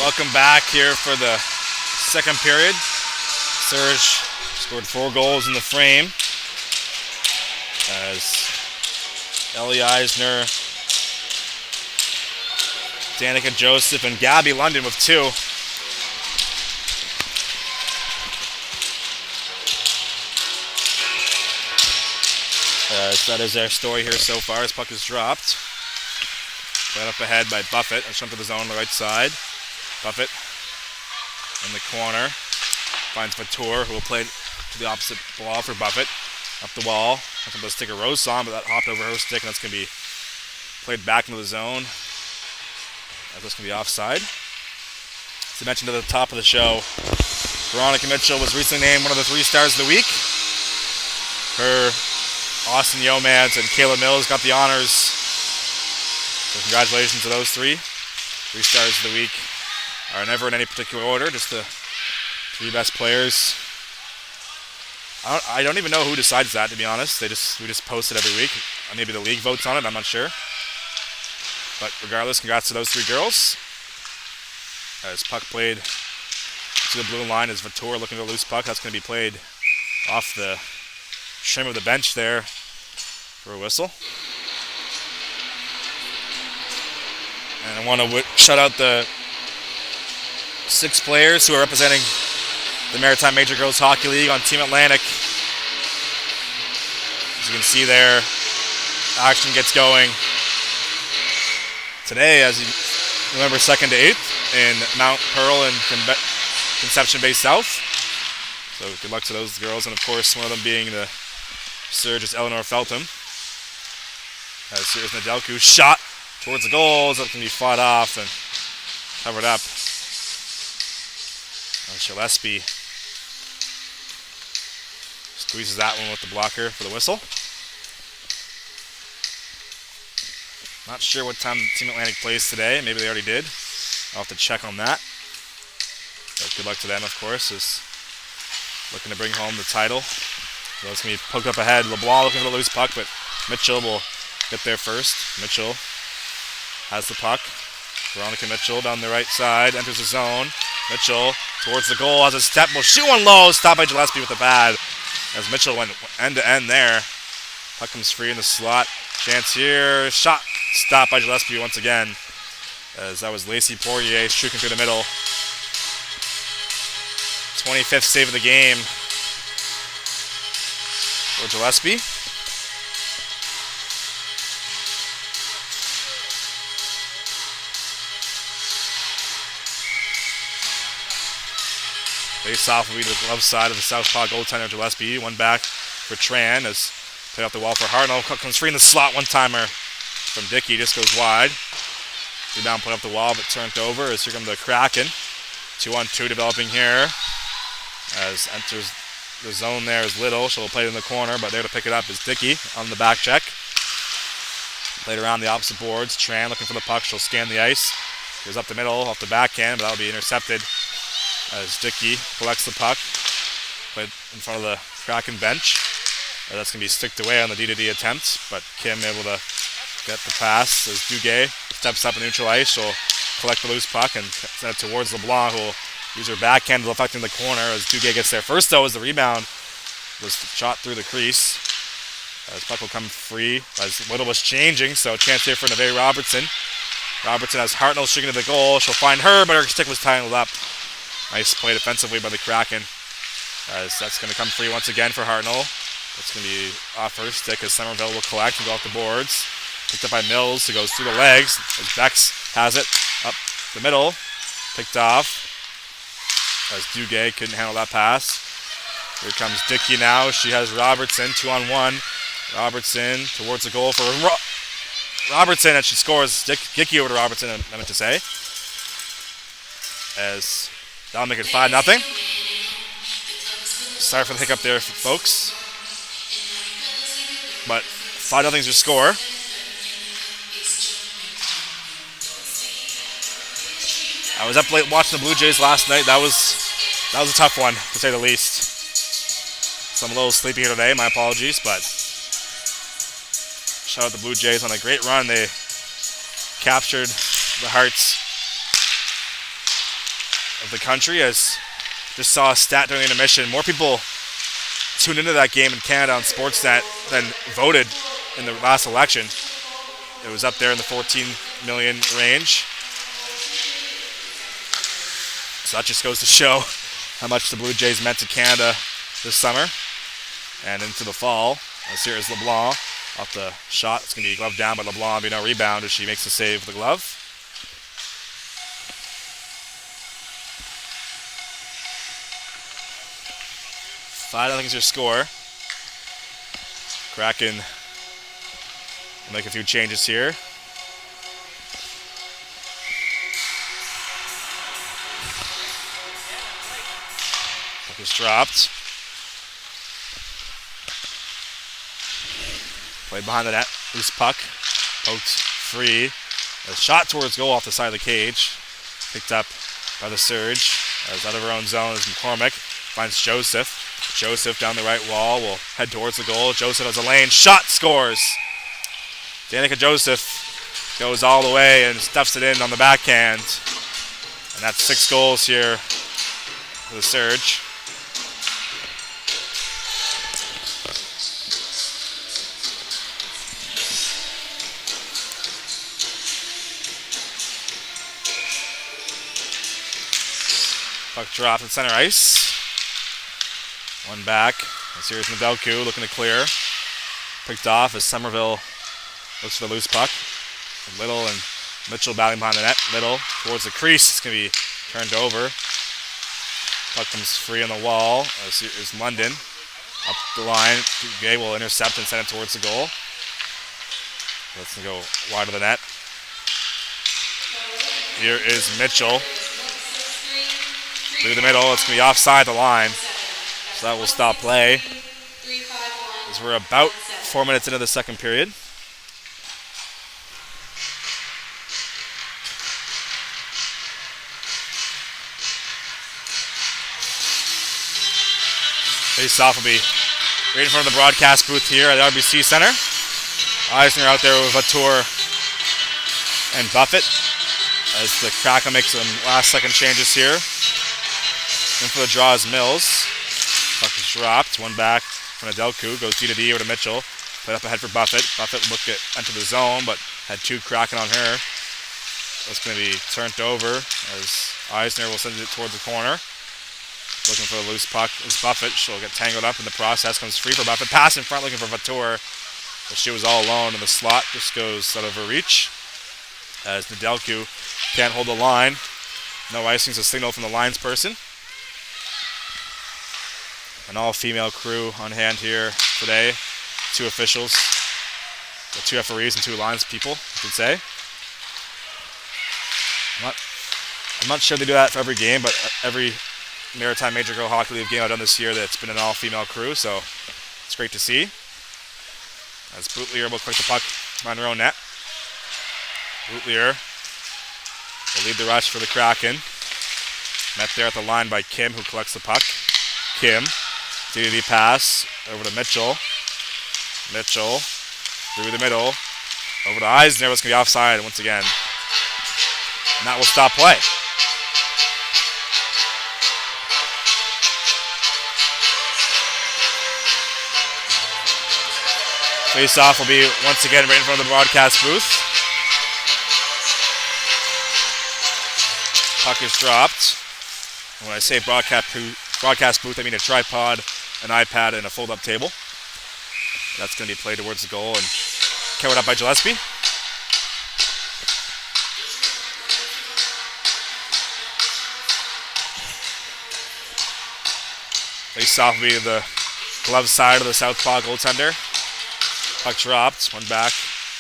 Welcome back here for the second period. Serge scored 4 goals in the frame as Ellie Eisner, Danica Joseph, and Gabby London with 2. That is their story here so far as puck is dropped. Right up ahead by Buffett. It's jumped to the zone on the right side. Buffett in the corner. Finds Vatour, who will play to the opposite wall for Buffett. Up the wall. Nothing but a stick of Rose saw him, but that hopped over her stick, and that's going to be played back into the zone. That's going to be offside. As I mentioned at the top of the show, Veronica Mitchell was recently named one of the 3 stars of the week. Her, Austin Yeomans, and Kayla Mills got the honors. So congratulations to those 3. 3 stars of the week are never in any particular order, just the 3 best players. I don't even know who decides that, to be honest. We just post it every week. Maybe the league votes on it, I'm not sure. But regardless, congrats to those 3 girls. As puck played to the blue line as Vatour looking for a loose puck. That's going to be played off the trim of the bench there for a whistle. And I want to shout out the 6 players who are representing the Maritime Major Girls Hockey League on Team Atlantic. As you can see there, action gets going today as November 2nd to 8th in Mount Pearl and Conception Bay South. So good luck to those girls, and of course one of them being the Surge's Eleanor Feltham. As here's Nedelku shot towards the goals, that can be fought off and covered up. And Gillespie squeezes that one with the blocker for the whistle. Not sure what time Team Atlantic plays today. Maybe they already did. I'll have to check on that. But good luck to them, of course, is looking to bring home the title. So it's going to be poked up ahead. LeBlanc looking for the loose puck, but Mitchell will get there first. Mitchell has the puck. Veronica Mitchell down the right side, enters the zone. Mitchell towards the goal, has a step, will shoot one low, stopped by Gillespie with the pad. As Mitchell went end to end there. Puck comes free in the slot. Chance here, shot, stopped by Gillespie once again. As that was Lacey Poirier shooting through the middle. 25th save of the game for Gillespie. Face-off will be the glove side of the southpaw goaltender Gillespie. One back for Tran as played off the wall for Hartnell. Comes free in the slot. One-timer from Dickey. Just goes wide. Rebound put up the wall but turned over as here comes the Kraken. 2-on-2 developing here. As enters the zone there is Little. She'll play it in the corner, but there to pick it up is Dickey on the back check. Played around the opposite boards. Tran looking for the puck. She'll scan the ice. Goes up the middle, off the backhand, but that'll be intercepted as Dickey collects the puck. Played in front of the Kraken bench. That's going to be sticked away on the D-to-D attempt, but Kim able to get the pass as Duguay steps up in neutral ice. She'll collect the loose puck and send it towards LeBlanc, who will use her backhand to affect in the corner as Duguay gets there. First, though, as the rebound was shot through the crease. As puck will come free as Little was changing, so chance here for Neve Robertson. Robertson has Hartnell shooting to the goal. She'll find her, but her stick was tangled up. Nice play defensively by the Kraken. As that's going to come free once again for Hartnell. That's going to be off her stick as Somerville will collect and go off the boards. Picked up by Mills, who goes through the legs as Bex has it up the middle. Picked off as Duguay couldn't handle that pass. Here comes Dickey now. She has Robertson, 2-on-1. Robertson towards the goal for Robertson, and she scores. Dickey over to Robertson, I meant to say. As that'll make it 5-0. Sorry for the hiccup there, folks. But 5-0 is your score. I was up late watching the Blue Jays last night. That was a tough one, to say the least. So I'm a little sleepy here today. My apologies, but shout out the Blue Jays on a great run. They captured the hearts of the country. As just saw a stat during the intermission, more people tuned into that game in Canada on Sportsnet than voted in the last election. It was up there in the 14 million range. So that just goes to show how much the Blue Jays meant to Canada this summer and into the fall. As here is LeBlanc off the shot. It's going to be gloved down by LeBlanc. Be no rebound as she makes the save with the glove. 5-0 is your score. Kraken will make a few changes here. Puck is dropped. Played behind the net. Loose puck. Poked free. A shot towards goal off the side of the cage. Picked up by the Surge. As out of her own zone is McCormick. Finds Joseph. Joseph down the right wall will head towards the goal. Joseph has a lane. Shot, scores. Danica Joseph goes all the way and stuffs it in on the backhand. And that's 6 goals here for the Surge. Puck dropped at center ice. One back. As here's Nedelku looking to clear. Picked off as Somerville looks for the loose puck. Little and Mitchell battling behind the net. Little towards the crease. It's going to be turned over. Puck comes free on the wall. As here's London up the line. Gay will intercept and send it towards the goal. That's going to go wide of the net. Here is Mitchell. Through the middle. It's going to be offside the line. So that will stop play as we're about 4 minutes into the second period. Face-off will be right in front of the broadcast booth here at the RBC Center. Eisner out there with Latour and Buffett as the Kraken makes some last-second changes here. In for the draw is Mills. Puck is dropped. One back from Nedelku. Goes D to over to Mitchell. Played up ahead for Buffett. Buffett looked at enter the zone, but had 2 Kraken on her. That's going to be turned over as Eisner will send it towards the corner. Looking for a loose puck is Buffett. She'll get tangled up in the process. Comes free for Buffett. Pass in front looking for Vatour. But she was all alone in the slot. Just goes out of her reach. As Nedelku can't hold the line. No icing's a signal from the linesperson. An all-female crew on hand here today. 2 officials, 2 referees, and 2 lines people, you could say. I'm not sure they do that for every game, but every Maritime Major Girl Hockey League game I've done this year, that's been an all-female crew, so it's great to see. As Bootlier will click the puck behind her own net. Bootlier will lead the rush for the Kraken. Met there at the line by Kim, who collects the puck. Kim. DD pass over to Mitchell. Mitchell through the middle. Over to Eisner. It's going to be offside once again. And that will stop play. Face-off will be once again right in front of the broadcast booth. Puck is dropped. And when I say broadcast booth, I mean a tripod, an iPad, and a fold-up table. That's going to be played towards the goal and carried up by Gillespie. Face-off will be the glove side of the southpaw goaltender. Puck dropped. One back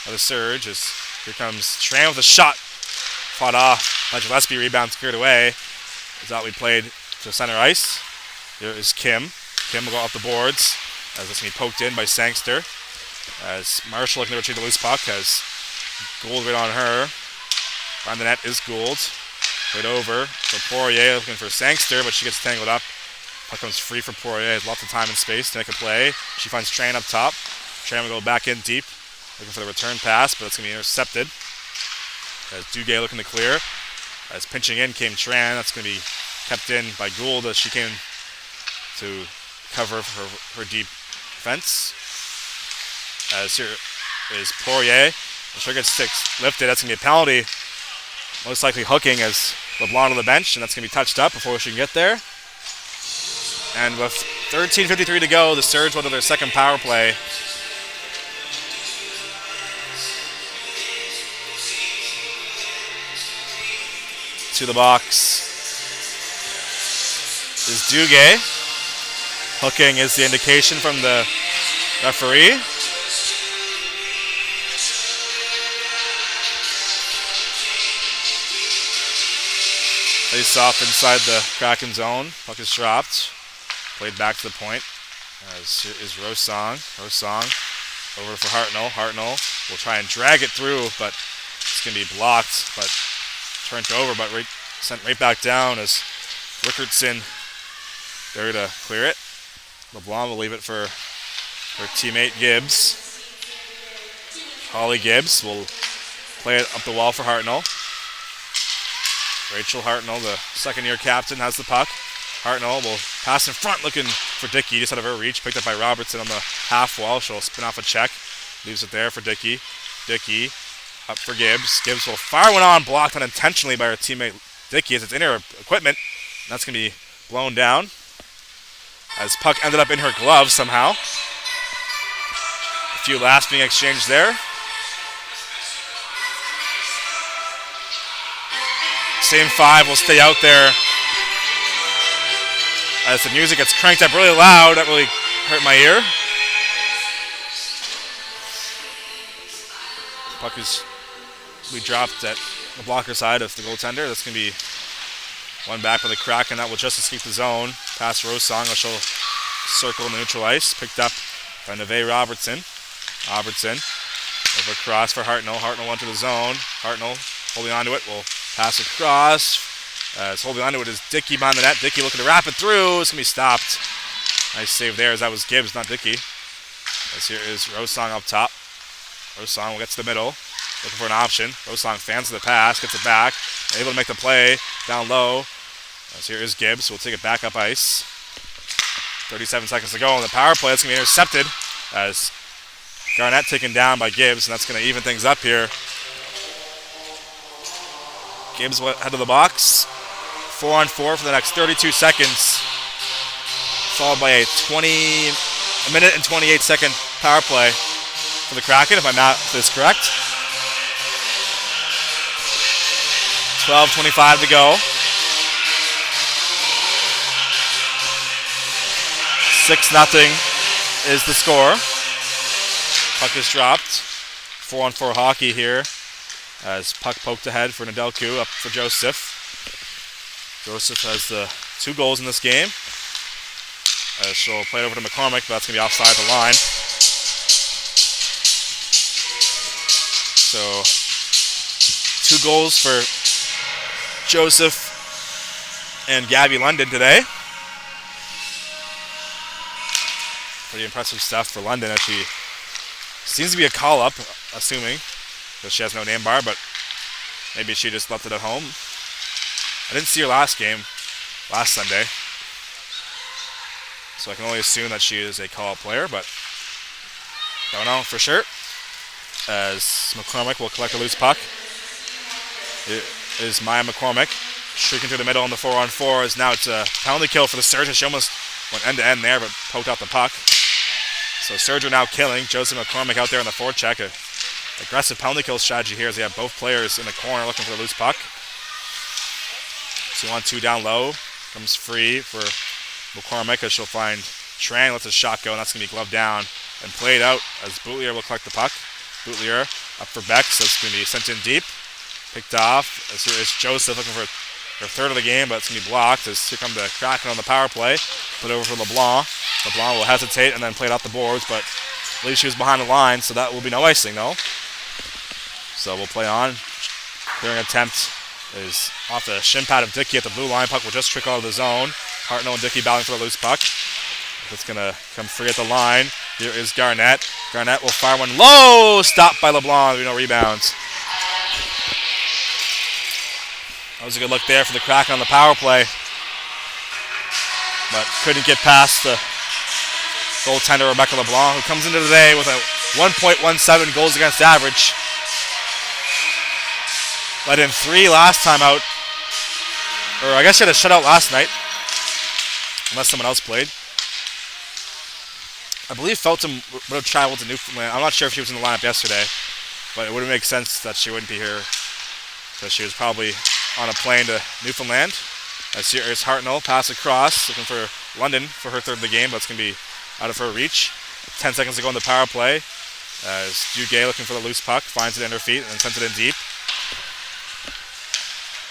of the Surge. As here comes Tran with a shot. Fought off by Gillespie. Rebound cleared away. As that we played to center ice. Here is Kim. Kim will go off the boards as it's going to be poked in by Sangster. As Marshall looking to retrieve the loose puck has Gould right on her. On the net is Gould. Right over for Poirier looking for Sangster, but she gets tangled up. Puck comes free for Poirier. Has lots of time and space to make a play. She finds Tran up top. Tran will go back in deep looking for the return pass, but it's going to be intercepted. As Duguay looking to clear. As pinching in came Tran. That's going to be kept in by Gould as she came to cover her deep defense. As here is Poirier. The trigger sticks lifted. That's going to be a penalty. Most likely hooking as LeBlanc on the bench, and that's going to be touched up before she can get there. And with 13:53 to go, the Surge went to their second power play. To the box is Duguay. Hooking is the indication from the referee. Face off inside the Kraken zone. Puck is dropped. Played back to the point. As here is Rosong. Rosong over for Hartnell. Hartnell will try and drag it through, but it's going to be blocked. But turned over, but sent right back down as Rickardson there to clear it. LeBlanc will leave it for her teammate Gibbs. Holly Gibbs will play it up the wall for Hartnell. Rachel Hartnell, the second-year captain, has the puck. Hartnell will pass in front looking for Dickey, just out of her reach. Picked up by Robertson on the half wall. She'll spin off a check. Leaves it there for Dickey. Dickey up for Gibbs. Gibbs will fire one on, blocked unintentionally by her teammate Dickey as it's in her equipment. And that's going to be blown down as puck ended up in her glove somehow. A few laughs being exchanged there. Same five will stay out there as the music gets cranked up really loud. That really hurt my ear. Puck is we dropped at the blocker side of the goaltender. That's going to be one back for the Kraken. That will just escape the zone. Past Rosong, which will circle in the neutral ice. Picked up by Neve Robertson. Robertson over cross for Hartnell. Hartnell went to the zone. Hartnell holding onto it. Will pass across. As holding onto it is Dickey behind the net. Dickey looking to wrap it through. It's going to be stopped. Nice save there as that was Gibbs, not Dickey. As here is Rosong up top. Rosong will get to the middle. Looking for an option. Rosong fans the pass. Gets it back. Able to make the play down low. As here is Gibbs. We'll take it back up ice. 37 seconds to go on the power play. It's going to be intercepted as Garnett taken down by Gibbs, and that's going to even things up here. Gibbs went head of the box. 4-on-4 for the next 32 seconds. Followed by a minute and 28 second power play for the Kraken, if my math is correct. 12:25 to go. 6-0 is the score. Puck is dropped. 4-on-4 hockey here as puck poked ahead for Nedelku, up for Joseph. Joseph has the 2 goals in this game. She'll play it over to McCormick, but that's going to be offside the line. So 2 goals for Joseph and Gabby London today. Pretty impressive stuff for London as she seems to be a call-up, assuming that she has no name bar, but maybe she just left it at home. I didn't see her last game, last Sunday, so I can only assume that she is a call-up player, but don't know for sure. As McCormick will collect a loose puck. It is Maya McCormick streaking through the middle on the 4-on-4 as now it's a penalty kill for the Surge. She almost went end-to-end there, but poked out the puck. So Surge are now killing. Joseph McCormick out there on the forecheck. A aggressive penalty kill strategy here as they have both players in the corner looking for the loose puck. 2-on-2 down low. Comes free for McCormick as she'll find Trang, lets a shot go, and that's going to be gloved down and played out as Boutlier will collect the puck. Boutlier up for Beck, so it's going to be sent in deep. Picked off as here is Joseph looking for her third of the game, but it's going to be blocked as here come the Kraken on the power play. Put over for LeBlanc. LeBlanc will hesitate and then play it off the boards, but at least she was behind the line, so that will be no icing though. So we'll play on. Clearing attempt is off the shin pad of Dickey at the blue line. Puck will just trickle out of the zone. Hartnell and Dickey battling for the loose puck. It's going to come free at the line. Here is Garnett. Garnett will fire one low. Stopped by LeBlanc. There'll be no rebounds. That was a good look there for the Kraken on the power play. but couldn't get past the goaltender Rebecca LeBlanc, who comes into today with a 1.17 goals against average. Let in 3 last time out. Or I guess she had a shutout last night, unless someone else played. I believe Felton would have traveled to Newfoundland. I'm not sure if she was in the lineup yesterday, but it would make sense that she wouldn't be here, because she was probably on a plane to Newfoundland. As here's Hartnell, pass across, looking for London for her third of the game, but it's going to be out of her reach. 10 seconds to go in the power play. As Duguay looking for the loose puck, finds it in her feet and sends it in deep.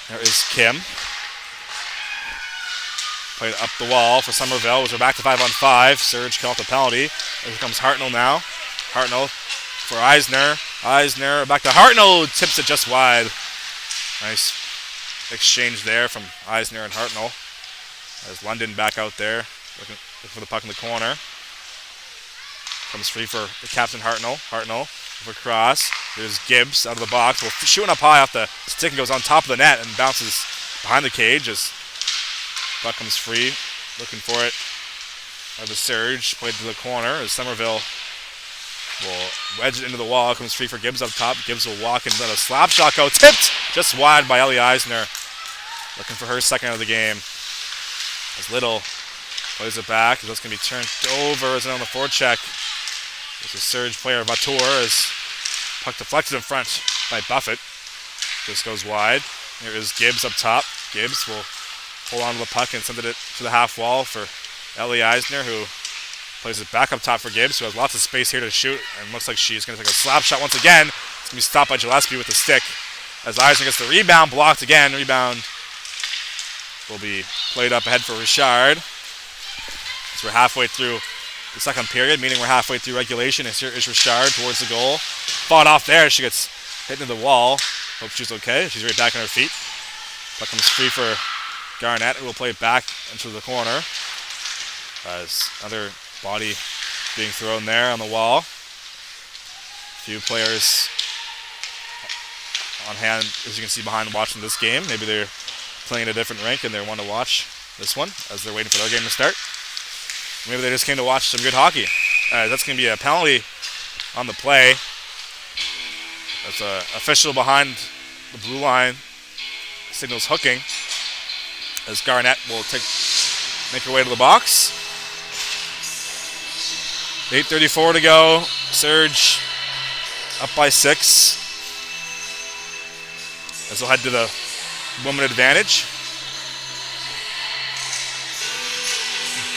There is Kim. Played up the wall for Somerville. We're back to 5-on-5. Surge called the penalty. Here comes Hartnell now. Hartnell for Eisner. Eisner back to Hartnell. Tips it just wide. Nice exchange there from Eisner and Hartnell. As London back out there looking for the puck in the corner. Comes free for the captain Hartnell. Hartnell for cross. There's Gibbs out of the box. Well, shooting up high off the stick and goes on top of the net and bounces behind the cage as puck comes free. Looking for it. The surge played to the corner as Somerville will wedge it into the wall. Comes free for Gibbs up top. Gibbs will walk and let a slap shot go. Tipped just wide by Ellie Eisner. Looking for her second of the game. As Little plays it back. That's going to be turned over as on the forecheck. There's a surge player, Vatour, as puck deflected in front by Buffett. Just goes wide. Here is Gibbs up top. Gibbs will hold on to the puck and send it to the half wall for Ellie Eisner, who plays it back up top for Gibbs, who has lots of space here to shoot, and looks like she's going to take a slap shot once again. It's going to be stopped by Gillespie with the stick. As Eisner gets the rebound, blocked again. Rebound will be played up ahead for Richard. So we're halfway through the second period, meaning we're halfway through regulation. And here is Richard towards the goal. Fought off there. She gets hit into the wall. Hope she's okay. She's right back on her feet. Puck comes free for Garnett, who will play it back into the corner. As another body being thrown there on the wall. A few players on hand, as you can see behind, watching this game. Maybe they're playing at a different rink and they want to watch this one as they're waiting for their game to start. Maybe they just came to watch some good hockey. That's going to be a penalty on the play. That's an official behind the blue line. Signals hooking. As Garnett will make her way to the box. 8:34 to go. Surge up by 6. As they'll head to the woman advantage.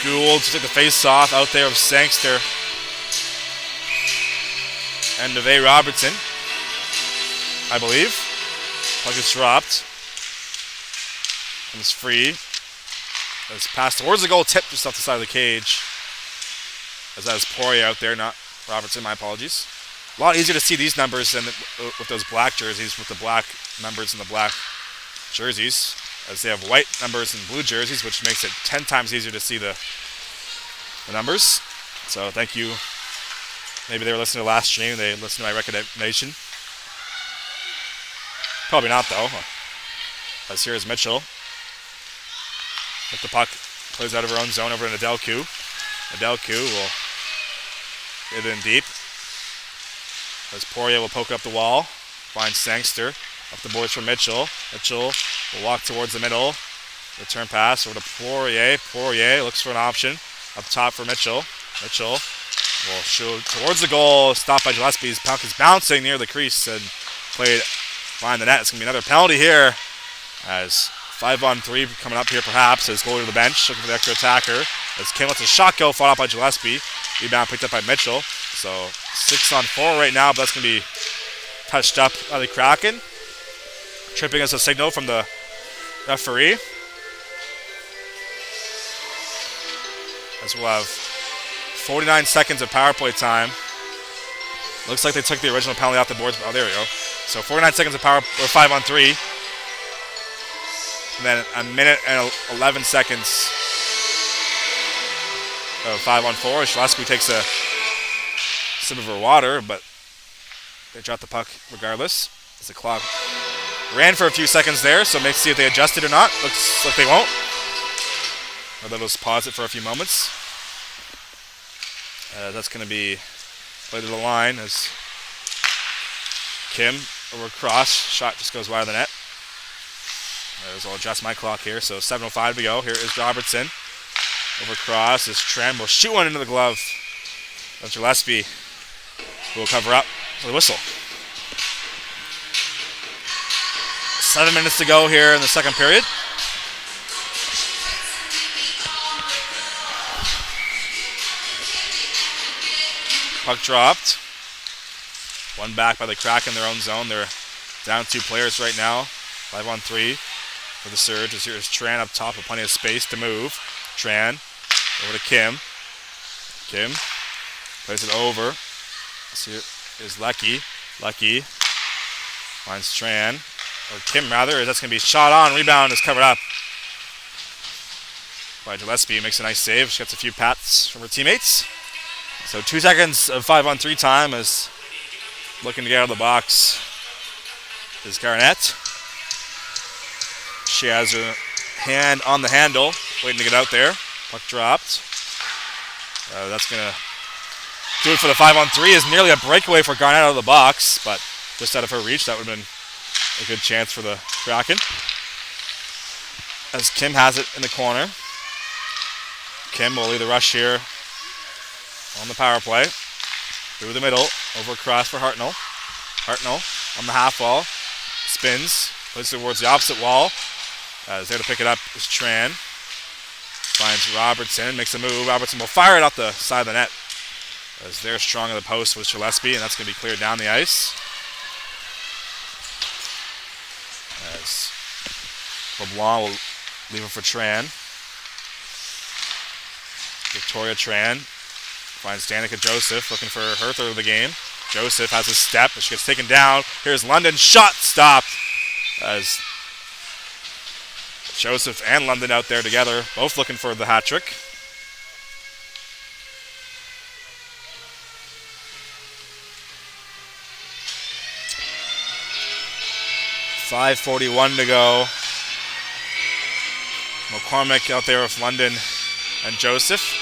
Gould to take the face-off out there of Sangster and Neve Robertson, I believe. Puck is dropped. Comes free. It's passed towards the goal, tipped just off the side of the cage. As that is Poirier out there, not Robertson, my apologies. A lot easier to see these numbers than with those black jerseys, with the black numbers and the black jerseys, as they have white numbers and blue jerseys, which makes it 10 times easier to see the numbers. So thank you. Maybe they were listening to the last stream, they listened to my recommendation. Probably not, though. As here is Mitchell. With the puck, plays out of her own zone over to Nedelku. Nedelku will get it in deep. As Poirier will poke up the wall. Finds Sangster. Up the boards for Mitchell. Mitchell will walk towards the middle. Return pass over to Poirier. Poirier looks for an option. Up top for Mitchell. Mitchell will shoot towards the goal. Stopped by Gillespie's puck is bouncing near the crease and played behind the net. It's going to be another penalty here. As 5-on-3 coming up here perhaps. As goalie to the bench looking for the extra attacker. As Kim lets a shot go. Fought out by Gillespie. Rebound picked up by Mitchell. So 6-on-4 right now, but that's going to be touched up by the Kraken. Tripping as a signal from the referee. As we'll have 49 seconds of power play time. Looks like they took the original penalty off the boards. Oh, there we go. So 49 seconds of power, or 5-on-3. And then a minute and 11 seconds of 5-on-4. Gillespie takes a sip of her water, but they drop the puck regardless. As the clock ran for a few seconds there, so let's see if they adjust it or not. Looks like they won't. Or they'll just pause it for a few moments. That's going to be played to the line as Kim over cross. Shot just goes wide of the net. I'll adjust my clock here. So 7:05 to go. Here is Robertson. Over cross as Tran will shoot one into the glove of Gillespie, who will cover up with a whistle. 7 minutes to go here in the second period. Puck dropped. One back by the Kraken in their own zone. They're down 2 players right now. 5-on-3 for the Surge. As here's Tran up top with plenty of space to move. Tran over to Kim. Kim plays it over. So here is Lecky. Lecky finds Tran, or Kim rather. That's going to be shot on. Rebound is covered up by Gillespie. Makes a nice save. She gets a few pats from her teammates. So 2 seconds of 5-on-3 time as looking to get out of the box is Garnett. She has her hand on the handle, waiting to get out there. Puck dropped. That's going to do it for the 5-on-3. Is nearly a breakaway for Garnett out of the box, but just out of her reach. That would have been a good chance for the Kraken. As Kim has it in the corner. Kim will lead the rush here on the power play. Through the middle, over across for Hartnell. Hartnell on the half wall. Spins, puts it towards the opposite wall. There to pick it up is Tran. Finds Robertson, makes a move. Robertson will fire it off the side of the net. As they're strong on the post with Gillespie, and that's going to be cleared down the ice. As LeBlanc will leave it for Tran. Victoria Tran finds Danica Joseph, looking for her third of the game. Joseph has a step, but she gets taken down. Here's London, shot stopped. As Joseph and London out there together, both looking for the hat trick. .5:41 to go. McCormick out there with London and Joseph.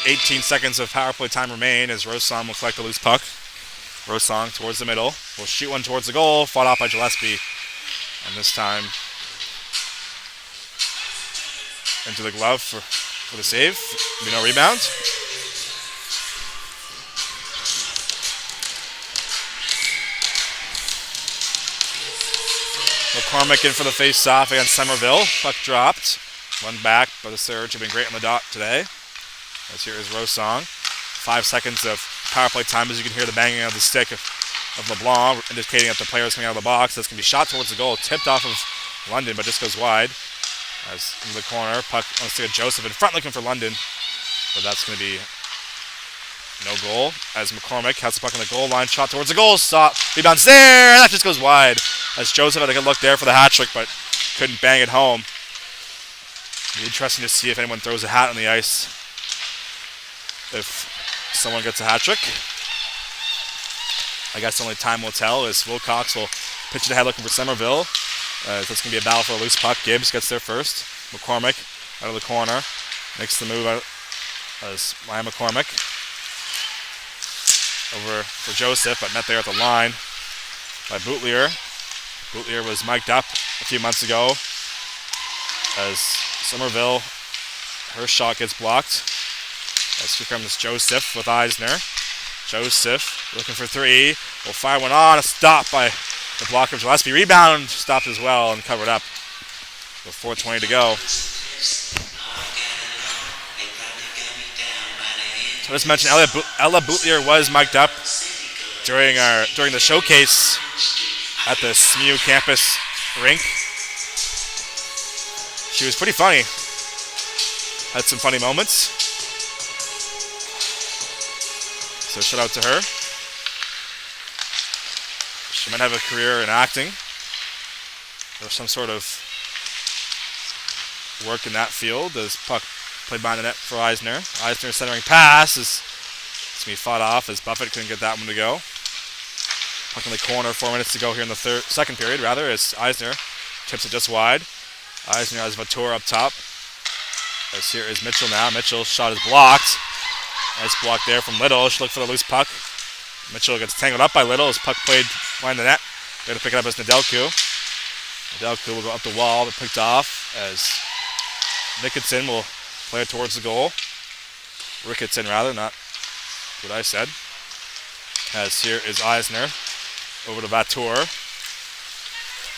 18 seconds of power play time remain as Rosong will collect the loose puck. Rosong towards the middle. Will shoot one towards the goal. Fought off by Gillespie. And this time into the glove for the save. No rebound. McCormick in for the face-off against Somerville. Puck dropped. One back by the Surge. Have been great on the dot today. As here is Rosong. 5 seconds of power play time as you can hear the banging of the stick of LeBlanc, indicating that the player is coming out of the box. That's going to be shot towards the goal. Tipped off of London, but just goes wide. As into the corner, puck on the stick of Joseph in front looking for London. But that's going to be no goal. As McCormick has the puck on the goal line, shot towards the goal. Stop. Rebounds there. That just goes wide. As Joseph had a good look there for the hat trick, but couldn't bang it home. It'll be interesting to see if anyone throws a hat on the ice. If someone gets a hat trick. I guess only time will tell as Wilcox will pitch it ahead looking for Somerville. So it's going to be a battle for a loose puck. Gibbs gets there first. McCormick out of the corner. Makes the move out as Ryan McCormick. Over for Joseph, but met there at the line by Boutlier. Boutlier was mic'd up a few months ago as Somerville, her shot gets blocked. As here comes Joseph with Eisner. Joseph looking for three. Will fire one on. A stop by the blocker of Gillespie. Rebound stopped as well and covered up with 4:20 to go. So as mentioned, Ella Boutlier was mic'd up during the showcase at the SMU campus rink. She was pretty funny. Had some funny moments. So shout out to her. She might have a career in acting or some sort of work in that field. As puck played behind the net for Eisner. Eisner centering pass is going to be fought off as Buffett couldn't get that one to go. Puck in the corner, 4 minutes to go here in the second period, rather, as Eisner tips it just wide. Eisner has Vautour up top. As here is Mitchell now. Mitchell's shot is blocked. Nice block there from Little. Should look for the loose puck. Mitchell gets tangled up by Little. His puck played behind the net. There to pick it up as Nedelku. Nedelku will go up the wall, but picked off as Ricketson will play it towards the goal. Ricketson, rather, not what I said. As here is Eisner over to Vatour.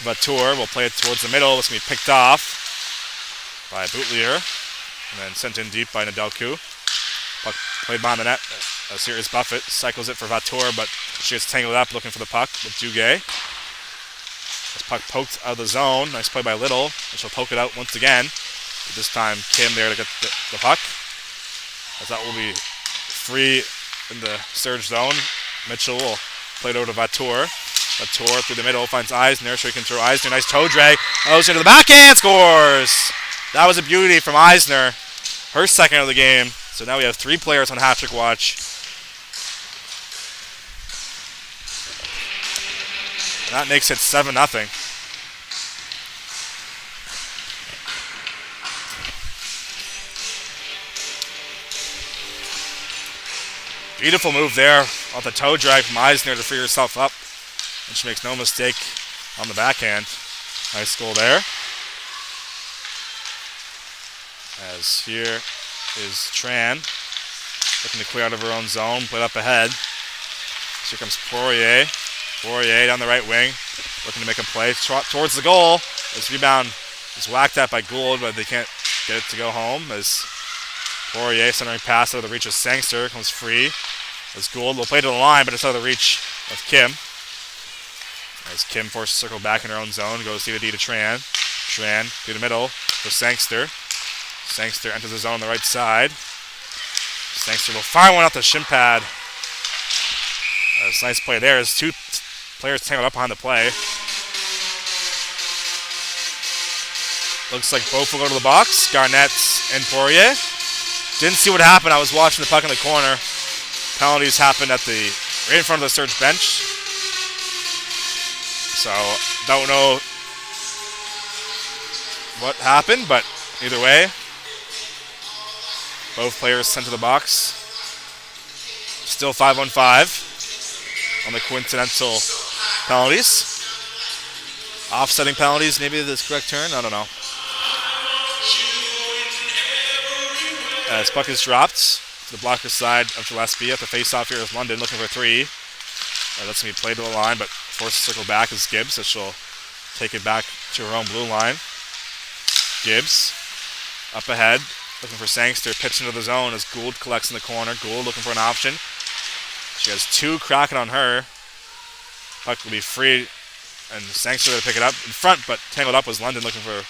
Vatour will play it towards the middle. It's going to be picked off by Boutlier and then sent in deep by Nedelku. Puck played behind the net. As here is Buffett. Cycles it for Vatour, but she gets tangled up looking for the puck with Duguay. This puck poked out of the zone. Nice play by Little. And she'll poke it out once again. But this time Kim there to get the puck. As that will be free in the surge zone. Mitchell will play it over to Vatour. Vatour through the middle finds Eisner. So he can throw Eisner. Nice toe drag. Goes into the backhand. Scores! That was a beauty from Eisner. Her second of the game. So now we have 3 players on hat-trick watch. And that makes it 7-0. Beautiful move there off the toe drag from Eisner to free herself up. And she makes no mistake on the backhand. Nice goal there. As here is Tran looking to clear out of her own zone, put up ahead. Here comes Poirier. Poirier down the right wing, looking to make a play towards the goal. This rebound is whacked at by Gould, but they can't get it to go home. As Poirier centering pass out of the reach of Sangster comes free. As Gould will play to the line, but it's out of the reach of Kim. As Kim forces to circle back in her own zone, goes D to Tran. Tran through the middle for Sangster. Sangster enters the zone on the right side. Sangster will fire one off the shin pad. That's a nice play there. There's 2 players tangled up behind the play. Looks like both will go to the box. Garnett and Poirier. Didn't see what happened. I was watching the puck in the corner. Penalties happened at right in front of the Surge bench. So, don't know what happened, but either way, both players sent to the box. Still 5-on-5 on the coincidental penalties. Offsetting penalties, maybe the correct term? I don't know. As puck is dropped to the blocker side of Gillespie at the face-off here is London looking for 3. That's going to be played to the line, but forced to circle back is Gibbs, so she'll take it back to her own blue line. Gibbs up ahead, looking for Sangster, pitch into the zone as Gould collects in the corner. Gould looking for an option. She has 2 Kraken on her. Puck will be free, and Sangster there to pick it up in front, but tangled up was London looking for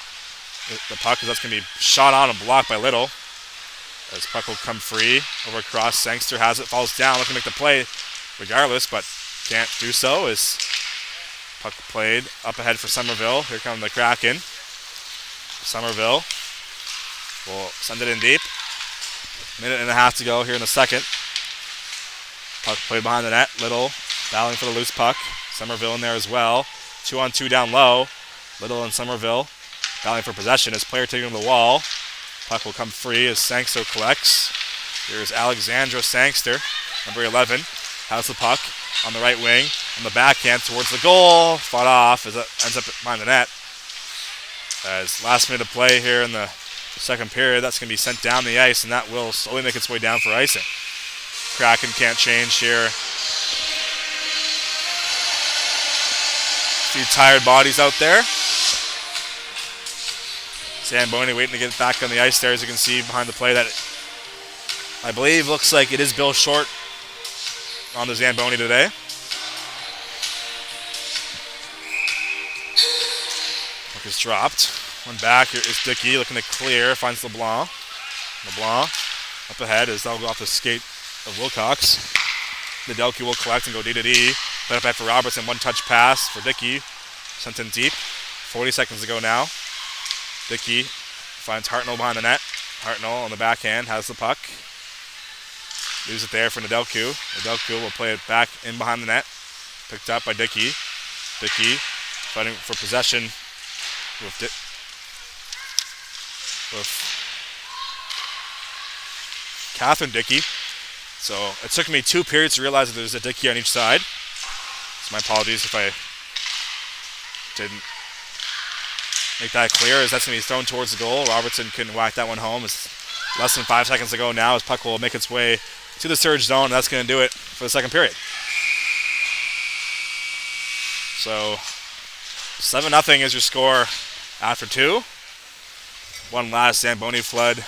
the puck, because that's going to be shot on and blocked by Little. As puck will come free over across. Sangster has it, falls down, looking to make the play regardless, but can't do so as puck played up ahead for Somerville. Here come the Kraken. Somerville will send it in deep. Minute and a half to go here in the second. Puck played behind the net. Little battling for the loose puck. Somerville in there as well. 2-on-2 down low. Little and Somerville battling for possession as player taking to the wall. Puck will come free as Sangster collects. Here's Alexandra Sangster, number 11. Has the puck on the right wing, on the backhand towards the goal. Fought off as it ends up behind the net. As last minute of play here in the second period, that's going to be sent down the ice, and that will slowly make its way down for icing. Kraken can't change here. A few tired bodies out there. Zamboni waiting to get back on the ice there, as you can see behind the play. That I believe looks like it is Bill Short on the Zamboni today. Puck is dropped. One back. Here is Dickey looking to clear. Finds LeBlanc. LeBlanc up ahead as they'll go off the skate of Wilcox. Nedelku will collect and go D-to-D. Put up ahead for Robertson. One touch pass for Dickey. Sent in deep. 40 seconds to go now. Dickey finds Hartnell behind the net. Hartnell on the backhand has the puck. Leaves it there for Nedelku. Nedelku will play it back in behind the net. Picked up by Dickey. Dickey fighting for possession with Catherine Dickey. So it took me 2 periods to realize that there's a Dickey on each side. So my apologies if I didn't make that clear, as that's going to be thrown towards the goal. Robertson couldn't whack that one home. It's less than 5 seconds to go now as puck will make its way to the surge zone. And that's going to do it for the second period. So 7-0 is your score after 2. One last Zamboni flood.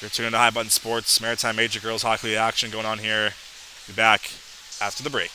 You're tuned into High Button Sports, Maritime Major Girls Hockey League action going on here. Be back after the break.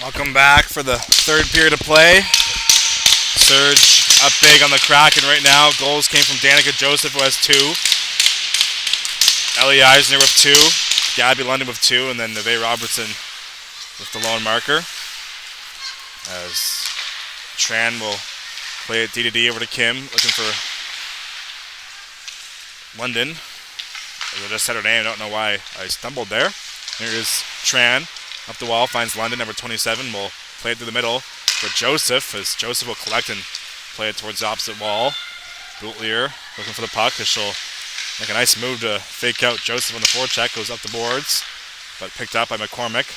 Welcome back for the third period of play. Surge up big on the Kraken right now. Goals came from Danica Joseph, who has 2. Ellie Eisner with 2. Gabby London with 2. And then Neve Robertson with the lone marker. As Tran will play it D2D over to Kim, looking for London. As I just said her name, I don't know why I stumbled there. Here is Tran. Up the wall, finds London, number 27, will play it through the middle for Joseph, as Joseph will collect and play it towards the opposite wall. Boutlier looking for the puck, as she'll make a nice move to fake out Joseph on the forecheck, goes up the boards, but picked up by McCormick.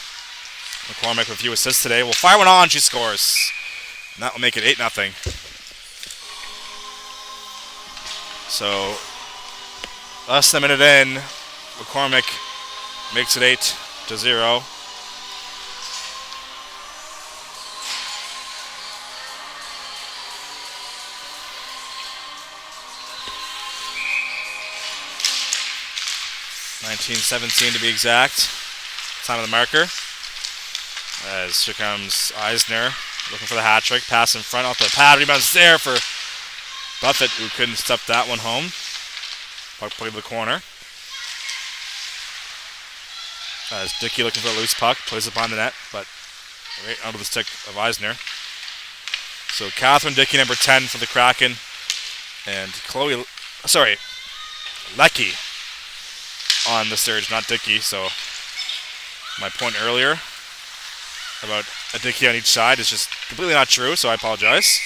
McCormick with a few assists today, will fire one on, she scores. And that will make it 8-0. So, less than a minute in, McCormick makes it 8-0. $19:17 to be exact. Time of the marker. As here comes Eisner looking for the hat trick. Pass in front off the pad. Rebounds there for Buffett, who couldn't stuff that one home. Puck played to the corner. As Dickey looking for a loose puck. Plays it behind the net, but right under the stick of Eisner. So Catherine Dickey, number 10 for the Kraken. And Lecky on the Surge, not Dickey. So my point earlier about a Dickey on each side is just completely not true, so I apologize.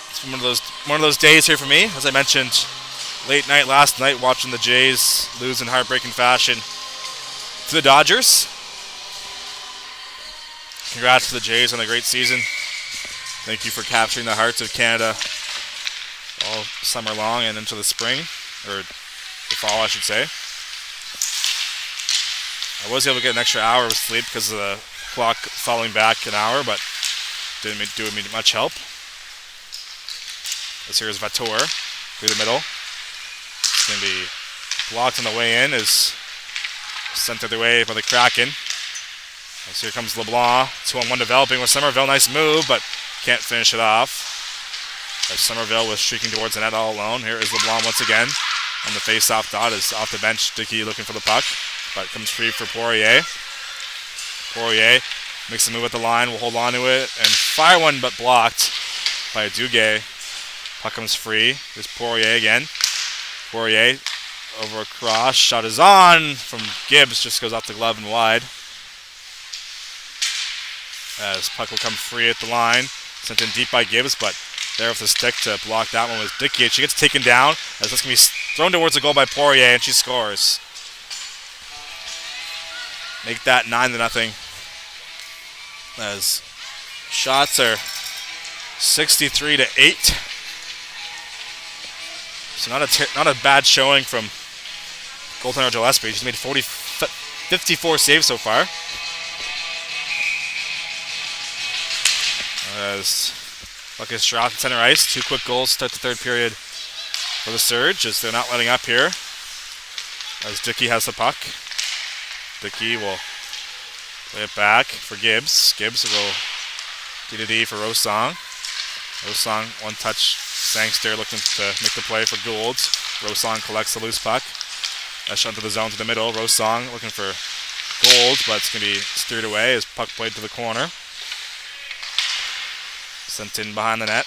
It's been one of those days here for me. As I mentioned, late night last night watching the Jays lose in heartbreaking fashion to the Dodgers. Congrats to the Jays on a great season. Thank you for capturing the hearts of Canada all summer long and into the spring, or the fall, I should say. I was able to get an extra hour of sleep because of the clock falling back an hour, but didn't do me much help. This here is Vatour through the middle. It's going to be blocked on the way in, is sent the other way by the Kraken. As here comes LeBlanc, 2-on-1 developing with Somerville. Nice move, but can't finish it off. As Somerville was streaking towards the net all alone. Here is LeBlanc once again. And the face-off dot is off the bench. Dickey looking for the puck, but comes free for Poirier. Poirier makes a move at the line, will hold on to it and fire one, but blocked by Duguay. Puck comes free. There's Poirier again. Poirier over across. Shot is on from Gibbs. Just goes off the glove and wide. As puck will come free at the line. Sent in deep by Gibbs, but there with the stick to block that one was Dickey. And she gets taken down as this can be thrown towards the goal by Poirier, and she scores. Make that 9-0. As shots are 63-8. So not a bad showing from goaltender Gillespie. She's made 54 saves so far. As puck is dropped at center ice. 2 quick goals start the third period for the Surge, as they're not letting up here. As Dickey has the puck. Dickey will play it back for Gibbs. Gibbs will go D2D for Rosong. Rosong, one-touch Sangster looking to make the play for Gould. Rosong collects the loose puck. That's shot into the zone to the middle. Rosong looking for Gould, but it's going to be steered away as puck played to the corner. Sent in behind the net.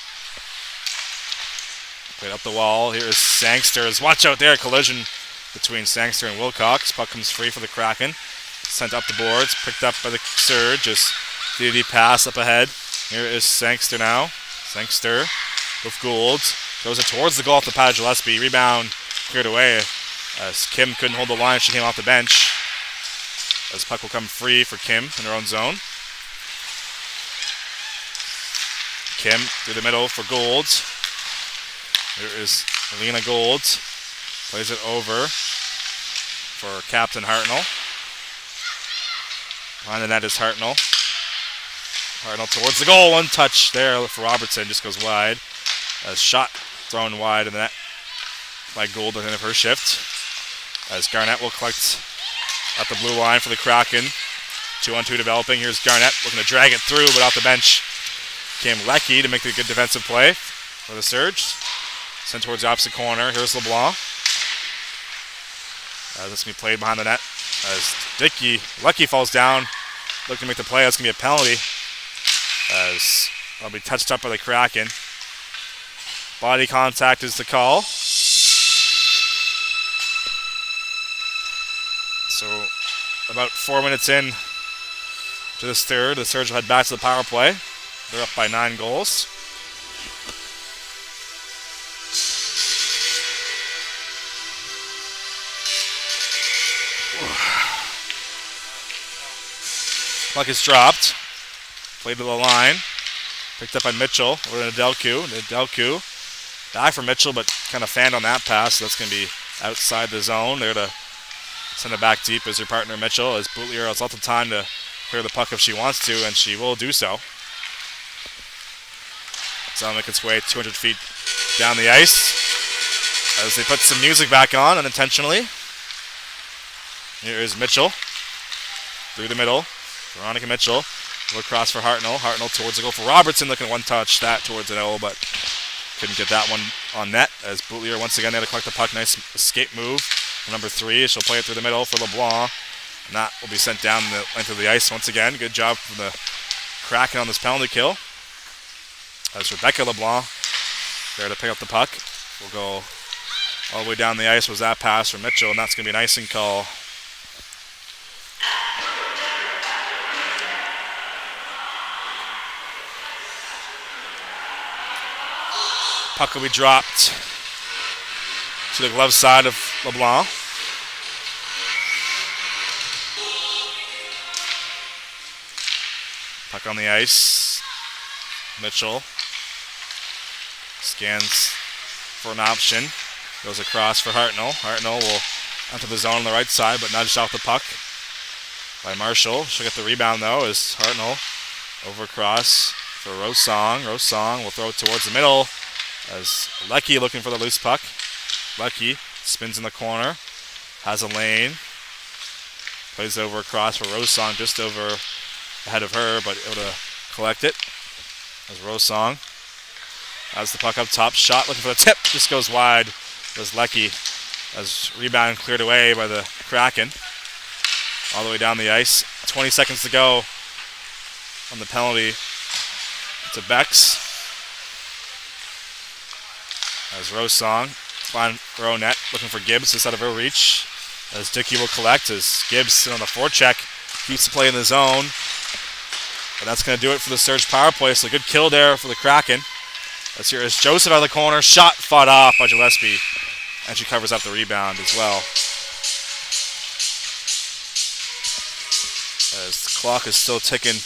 Played up the wall. Here is Sangster. Watch out there. Collision between Sangster and Wilcox. Puck comes free for the Kraken. Sent up the boards. Picked up by the Surge. Just DD pass up ahead. Here is Sangster now. Sangster with Gould. Throws it towards the goal off the pad of Gillespie. Rebound cleared away as Kim couldn't hold the line. She came off the bench. As puck will come free for Kim in her own zone. Kim through the middle for Gould. Here is Alina Gould. Plays it over for Captain Hartnell. Behind the net is Hartnell. Hartnell towards the goal. One touch there for Robertson. Just goes wide. A shot thrown wide in the net by Gould at the end of her shift. As Garnett will collect At the blue line for the Kraken. 2-on-2 developing. Here's Garnett looking to drag it through, but off the bench came Leckie to make the good defensive play for the Surge. Sent towards the opposite corner. Here's LeBlanc. This can be played behind the net as Leckie falls down. Looking to make the play. That's going to be a penalty as it'll be touched up by the Kraken. Body contact is the call. So about 4 minutes in to this third, the Surge will head back to the power play. They're up by 9 goals. Puck is dropped. Played to the line. Picked up by Mitchell. Over to Nedelku. Nedelku back for Mitchell, but kind of fanned on that pass. So that's going to be outside the zone. They're to send it back deep as her partner Mitchell. As Boutlier has lots of time to clear the puck if she wants to, and she will do so. So it'll make its way 200 feet down the ice as they put some music back on unintentionally. Here is Mitchell through the middle. Veronica Mitchell will cross for Hartnell. Hartnell towards the goal for Robertson, looking at one touch that towards the goal, but couldn't get that one on net as Boutlier once again had to collect the puck. Nice escape move from number 3. She'll play it through the middle for LeBlanc, and that will be sent down the length of the ice once again. Good job from the Kraken on this penalty kill. As Rebecca LeBlanc there to pick up the puck. We'll go all the way down the ice was that pass from Mitchell, and that's going to be an icing call. Puck will be dropped to the glove side of LeBlanc. Puck on the ice. Mitchell scans for an option. Goes across for Hartnell. Hartnell will enter the zone on the right side, but nudged off the puck by Marshall. She'll get the rebound though as Hartnell over across for Rosong. Rosong will throw it towards the middle as Leckie looking for the loose puck. Leckie spins in the corner, has a lane, plays over across for Rosong, just over ahead of her, but able to collect it. As Rosong has the puck up top, shot looking for the tip, just goes wide. As Leckie, as rebound cleared away by the Kraken. All the way down the ice. 20 seconds to go on the penalty to Bex. As Rosong find her own net, looking for Gibbs just out of her reach. As Dickey will collect, as Gibbs on the forecheck keeps the play in the zone. But that's going to do it for the Surge power play. So good kill there for the Kraken. As here is Joseph out of the corner, shot fought off by Gillespie, and she covers up the rebound as well. As the clock is still ticking.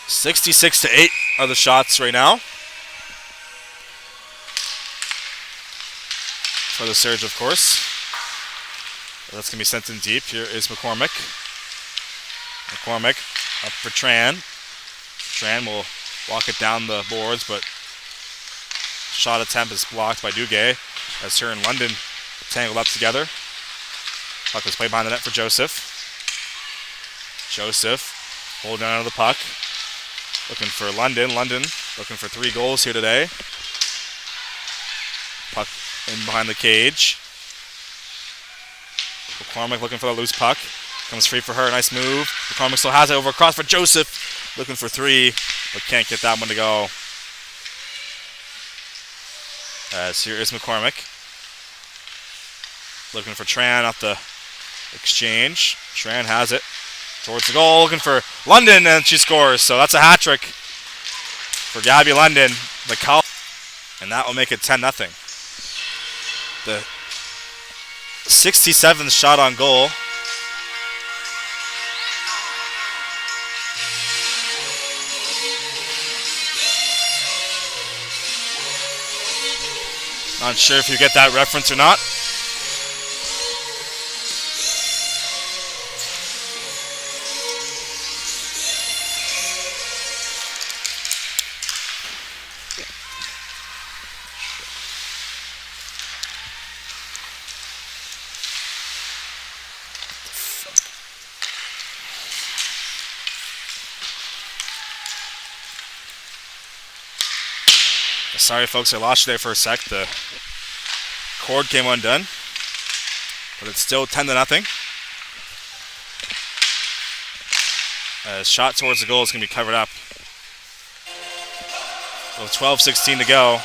(66-8) are the shots right now for the Surge, of course. That's going to be sent in deep. Here is McCormick. McCormick up for Tran. Tran will walk it down the boards, but shot attempt is blocked by Duguay as her and London tangled up together. Puck was played behind the net for Joseph. Joseph holding on to the puck. Looking for London. London looking for 3 goals here today. Puck in behind the cage. McCormick looking for the loose puck. Comes free for her. Nice move. McCormick still has it over across for Joseph. Looking for 3, but can't get that one to go. As here is McCormick. Looking for Tran off the exchange. Tran has it. Towards the goal. Looking for London, and she scores. So that's a hat trick for Gabby London. And that will make it 10-0. The 67th shot on goal. Not sure if you get that reference or not. Sorry, folks, I lost you there for a sec. The cord came undone, but it's still 10-0. Shot towards the goal is going to be covered up. With 12:16 to go.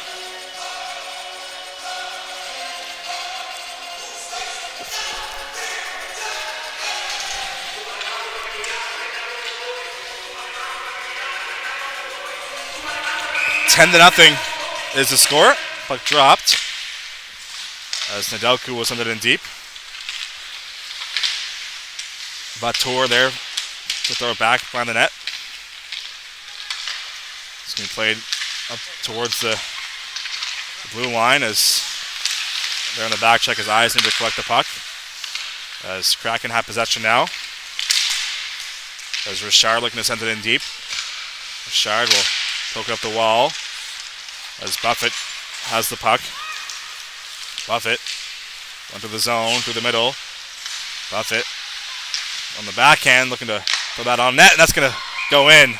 $10-0 is the score. Puck dropped as Nedelku will send it in deep. Batur there to throw it back behind the net. It's going to be played up towards the blue line as they're on the back check. His eyes need to collect the puck. As Kraken have possession now. As Richard looking to send it in deep. Richard will poke it up the wall as Buffett has the puck. Buffett went to the zone through the middle. Buffett on the backhand looking to throw that on net, and that's going to go in.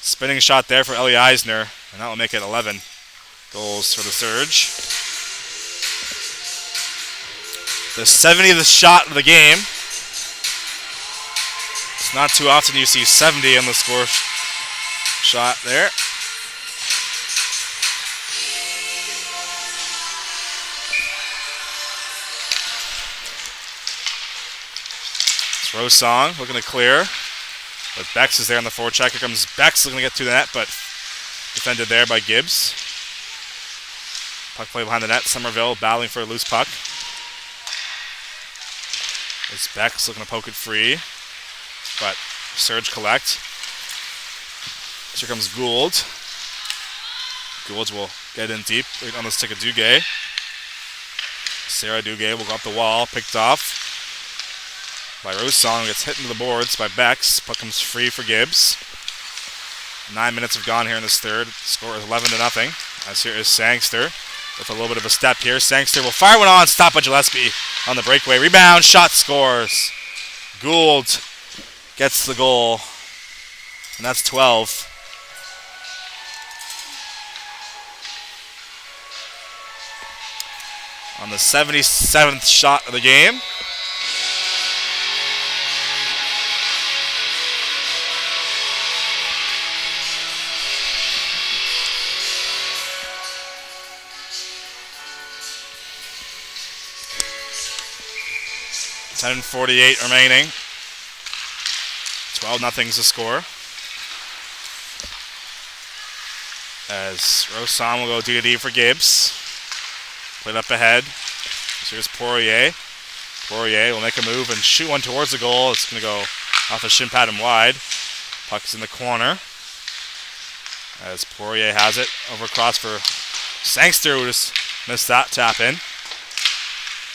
Spinning shot there for Ellie Eisner, and that will make it 11 goals for the Surge. The 70th shot of the game. It's not too often you see 70 on the score shot there. It's Rosong looking to clear. But Bex is there on the forecheck. Here comes Bex looking to get to the net, but defended there by Gibbs. Puck play behind the net. Somerville battling for a loose puck. It's Bex looking to poke it free, but Surge collect. Here comes Gould. Gould will get in deep right on the stick of Duguay. Sarah Duguay will go up the wall, picked off by Rosong, gets hit into the boards by Bex. Puck comes free for Gibbs. 9 minutes have gone here in this third. The score is 11-0. As here is Sangster with a little bit of a step here. Sangster will fire one on, stopped by Gillespie on the breakaway. Rebound, shot, scores. Gould gets the goal, and that's 12. On the 77th shot of the game. .48 remaining. 12-0 is the score. As Rosan will go D-to-D for Gibbs. Played up ahead. So here's Poirier. Poirier will make a move and shoot one towards the goal. It's going to go off the shin pad and wide. Puck's in the corner. As Poirier has it. Over across for Sangster, who just missed that tap in.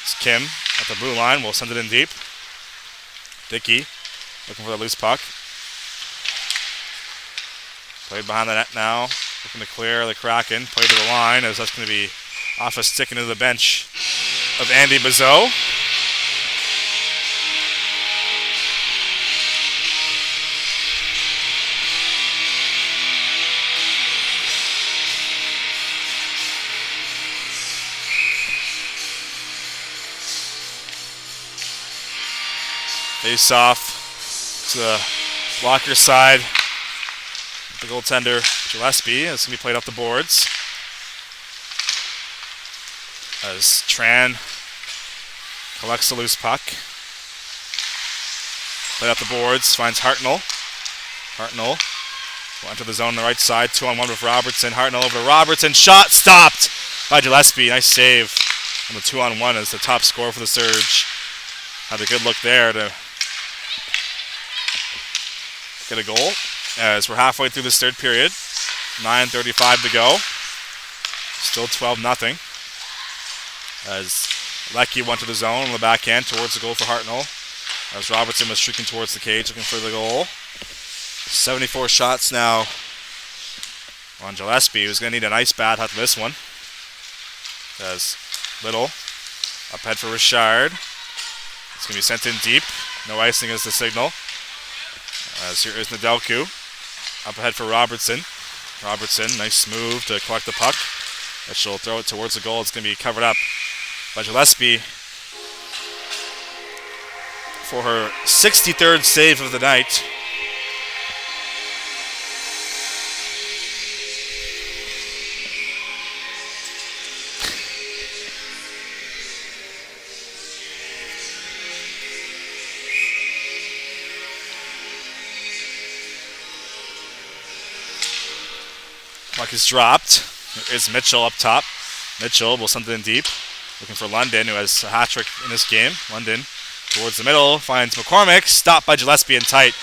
It's Kim at the blue line. We'll send it in deep. Dickey looking for the loose puck. Played behind the net now. Looking to clear the Kraken. Played to the line as that's going to be off a stick into the bench of Andy Bizot. Face off to the blocker side. The goaltender Gillespie. It's going to be played up the boards. As Tran collects the loose puck. Played up the boards. Finds Hartnell. Hartnell will enter the zone on the right side. 2-on-1 with Robertson. Hartnell over to Robertson. Shot stopped by Gillespie. Nice save on the 2-on-1 as the top scorer for the Surge. Had a good look there to get a goal. As we're halfway through this third period. 9:35 to go. Still 12-0. As Leckie went to the zone on the backhand towards the goal for Hartnell. As Robertson was streaking towards the cage looking for the goal. 74 shots now on Gillespie, who's going to need an ice bath after this one. As Little up head for Richard. It's going to be sent in deep. No icing is the signal. As here is Nedelku. Up ahead for Robertson. Robertson, nice move to collect the puck. She'll throw it towards the goal. It's going to be covered up by Gillespie for her 63rd save of the night. Puck is dropped. There is Mitchell up top. Mitchell will send it in deep. Looking for London, who has a hat trick in this game. London towards the middle, finds McCormick. Stopped by Gillespie in tight.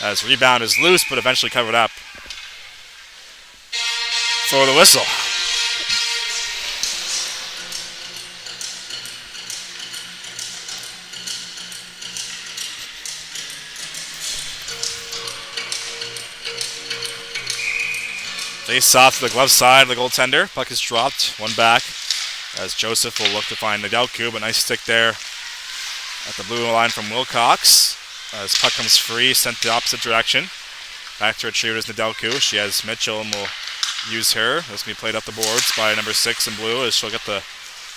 As rebound is loose, but eventually covered up. For the whistle. Face off to the glove side of the goaltender. Puck is dropped. One back. As Joseph will look to find Nedelku, but nice stick there at the blue line from Wilcox. As puck comes free, sent the opposite direction. Back to retrieve is Nedelku. She has Mitchell and will use her. That's going to be played up the boards by number 6 in blue as she'll get the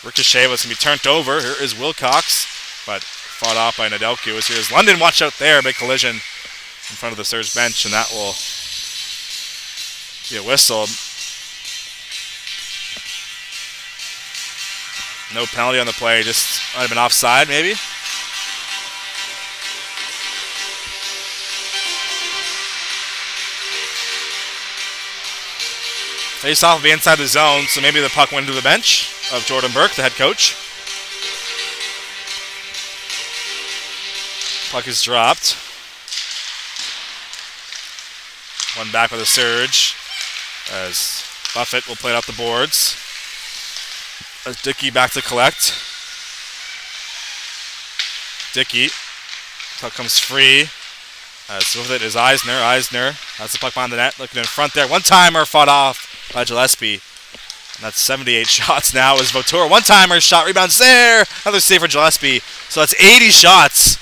ricochet. It's going to be turned over. Here is Wilcox, but fought off by Nedelku. As here is London. Watch out there. Big collision in front of the Surge bench, and that will be a whistle. No penalty on the play, just might have been offside maybe. Face off will be inside the zone, so maybe the puck went to the bench of Jordan Burke, the head coach. Puck is dropped. One back with a Surge. As Buffett will play it up the boards. As Dickey back to collect. Dickey. Puck comes free. As with it is Eisner. Eisner has the puck behind the net. Looking in front there. One-timer fought off by Gillespie. And that's 78 shots now as Votour. One-timer shot. Rebounds there. Another save for Gillespie. So that's 80 shots.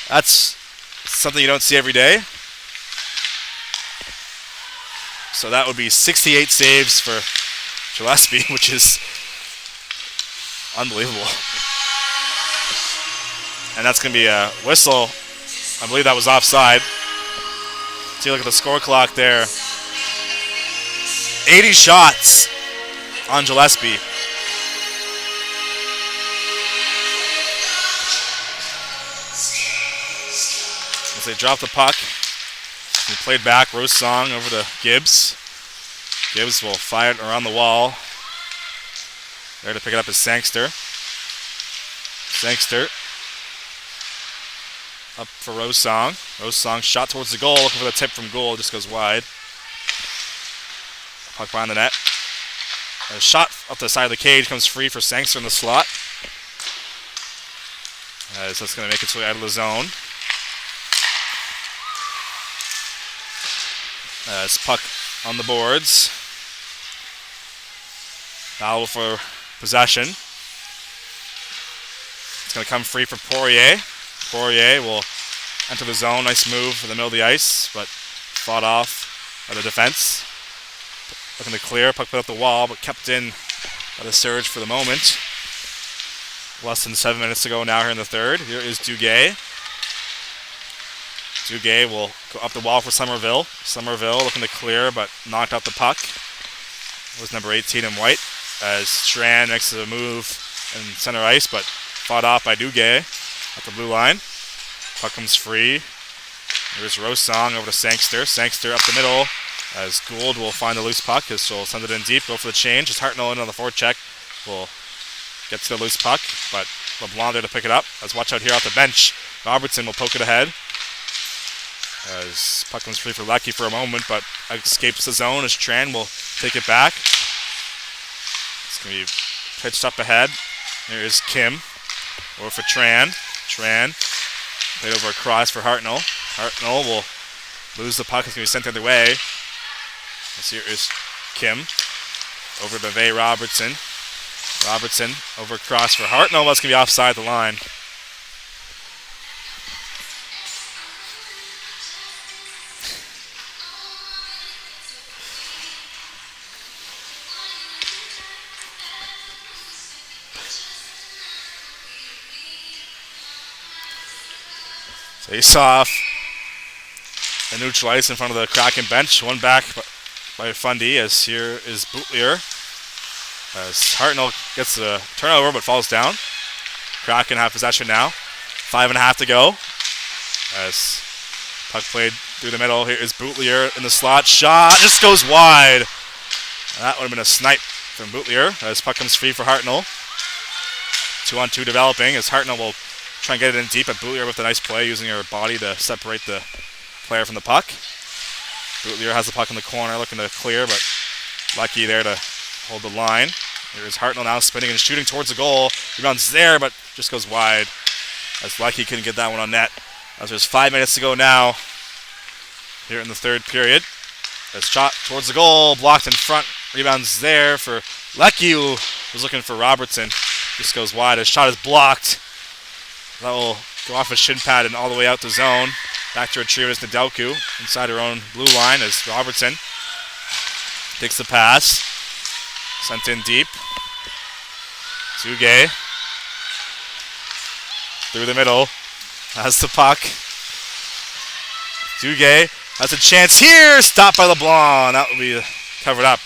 That's something you don't see every day. So that would be 68 saves for Gillespie, which is unbelievable. And that's going to be a whistle. I believe that was offside. Take a look at the score clock there. 80 shots on Gillespie. As they drop the puck. He played back, Rose Song over to Gibbs. Gibbs will fire it around the wall. There to pick it up is Sangster. Sangster up for Rose Song. Rose Song shot towards the goal, looking for the tip from goal, just goes wide. Puck behind the net. A shot up the side of the cage comes free for Sangster in the slot. As that's going to make its way out of the zone. As puck on the boards. Battle for possession. It's going to come free for Poirier. Poirier will enter the zone. Nice move for the middle of the ice, but fought off by the defense. Looking to clear. Puck put up the wall, but kept in by the Surge for the moment. Less than 7 minutes to go now here in the third. Here is Duguay. Duguay will go up the wall for Somerville. Somerville looking to clear, but knocked out the puck. It was number 18 in white. As Strand makes a move in center ice, but fought off by Duguay at the blue line. Puck comes free. Here's Rosong over to Sangster. Sangster up the middle. As Gould will find the loose puck, as she'll send it in deep, go for the change. As Hartnell in on the forecheck will get to the loose puck, but LeBlanc there to pick it up. As watch out here off the bench. Robertson will poke it ahead. As puck comes free for Leckie for a moment, but escapes the zone as Tran will take it back. It's going to be pitched up ahead. There is Kim. Over for Tran. Tran played over across for Hartnell. Hartnell will lose the puck. It's going to be sent the other way. As here is Kim. Over to Vay Robertson. Robertson over across for Hartnell. That's going to be offside the line. Face off. A neutral ice in front of the Kraken bench. One back by Fundy, as here is Bootlier. As Hartnell gets the turnover but falls down. Kraken have possession now. 5.5 to go. As puck played through the middle. Here is Bootlier in the slot. Shot just goes wide. That would have been a snipe from Bootlier as puck comes free for Hartnell. 2-on-2 developing as Hartnell will try and get it in deep, but Bootlier with a nice play using her body to separate the player from the puck. Bootlier has the puck in the corner looking to clear, but lucky there to hold the line. Here's Hartnell now spinning and shooting towards the goal. Rebounds there, but just goes wide as Lucky couldn't get that one on net. As there's 5 minutes to go now here in the third period. As shot towards the goal, blocked in front. Rebounds there for Leckie, who was looking for Robertson. Just goes wide. His shot is blocked. That will go off his shin pad and all the way out the zone. Back to retrieve is Nedelku inside her own blue line as Robertson takes the pass. Sent in deep. Tsuge through the middle. Has the puck. Tsuge has a chance here. Stopped by LeBlanc. That will be covered up.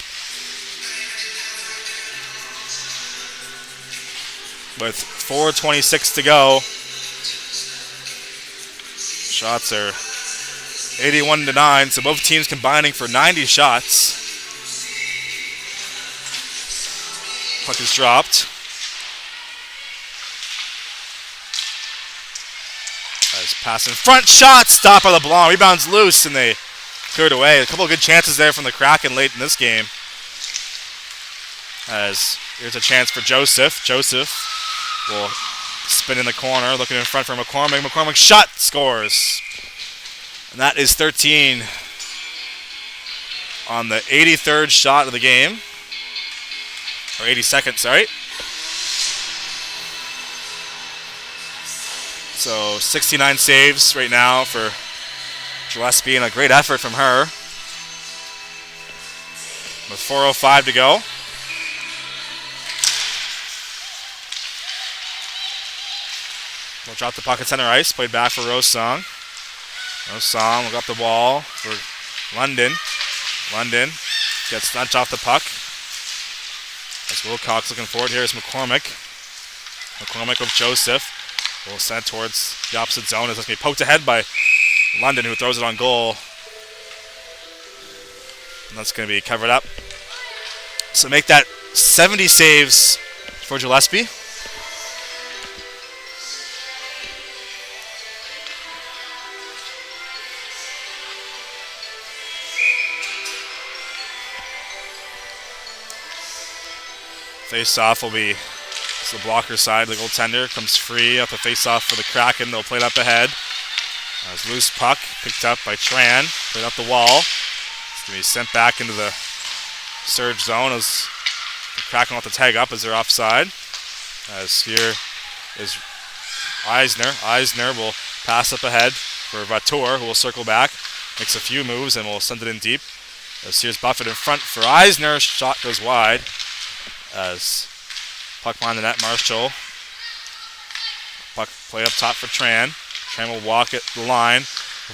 With 4:26 to go. Shots are 81-9, so both teams combining for 90 shots. Puck is dropped. Nice pass in front, shot, stopped by LeBlanc. Rebounds loose, and they cleared away. A couple of good chances there from the Kraken late in this game. As here's a chance for Joseph. Joseph will spin in the corner, looking in front for McCormick. McCormick shot, scores. And that is 13 on the 83rd shot of the game. Or 82nd, sorry. So 69 saves right now for Gillespie, and a great effort from her. With 4:05 to go. We'll drop the puck at center ice. Played back for Rosong. Rosong will go up the wall for London. London gets nudged off the puck. As Wilcox looking forward. Here's McCormick. McCormick with Joseph. Will send towards the opposite zone as it's going to be poked ahead by London, who throws it on goal. And that's going to be covered up. So make that 70 saves for Gillespie. Face-off will be the blocker side. The goaltender comes free up a face-off for the Kraken. They'll play it up ahead. As loose puck picked up by Tran. Played up the wall. It's going to be sent back into the surge zone as the Kraken will have to tag up as they're offside. As here is Eisner. Eisner will pass up ahead for Vatour, who will circle back. Makes a few moves and will send it in deep. As here's Buffett in front for Eisner. Shot goes wide. As puck behind the net, Marshall. Puck play up top for Tran. Tran will walk at the line.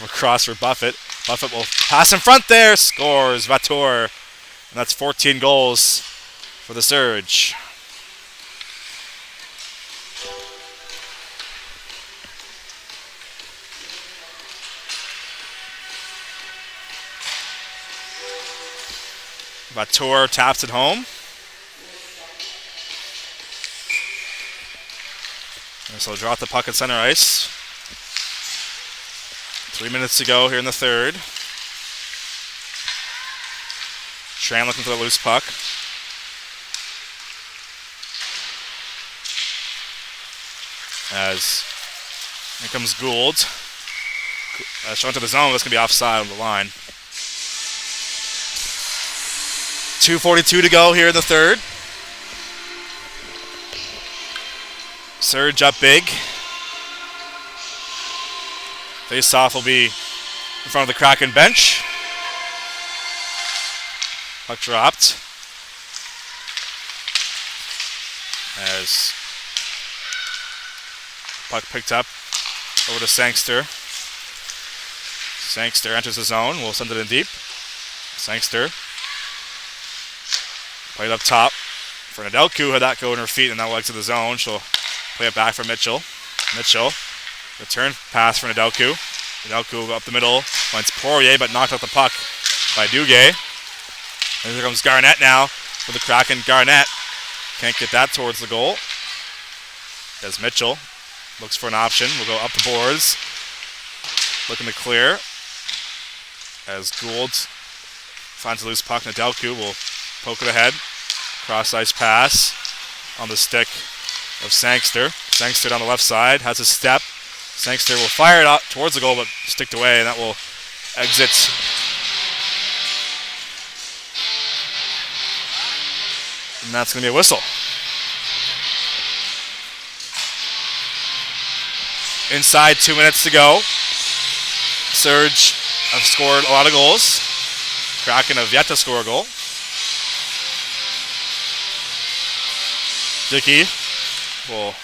Across for Buffett. Buffett will pass in front there. Scores Vatour. And that's 14 goals for the Surge. Vatour taps it home. And so drop the puck at center ice. 3 minutes to go here in the third. Tran looking for the loose puck. As here comes Gould. Shown to the zone, that's going to be offside on the line. 2:42 to go here in the third. Surge up big. Face-off will be in front of the Kraken bench. Puck dropped. As puck picked up over to Sangster. Sangster enters the zone. We'll send it in deep. Sangster. Played up top for Nedelku. Had that go in her feet and now exit the zone. She'll play it back for Mitchell. Mitchell. Return pass for Nedelku. Nedelku will go up the middle. Finds Poirier, but knocked out the puck by Duguay. And here comes Garnett now for the Kraken. Garnett can't get that towards the goal. As Mitchell looks for an option. We'll go up the boards. Looking to clear. As Gould finds a loose puck. Nedelku will poke it ahead. Cross-ice pass on the stick of Sangster. Sangster down the left side. Has a step. Sangster will fire it out towards the goal, but sticked away, and that will exit. And that's going to be a whistle. Inside 2 minutes to go. Surge have scored a lot of goals. Kraken have yet to score a goal. Dickey will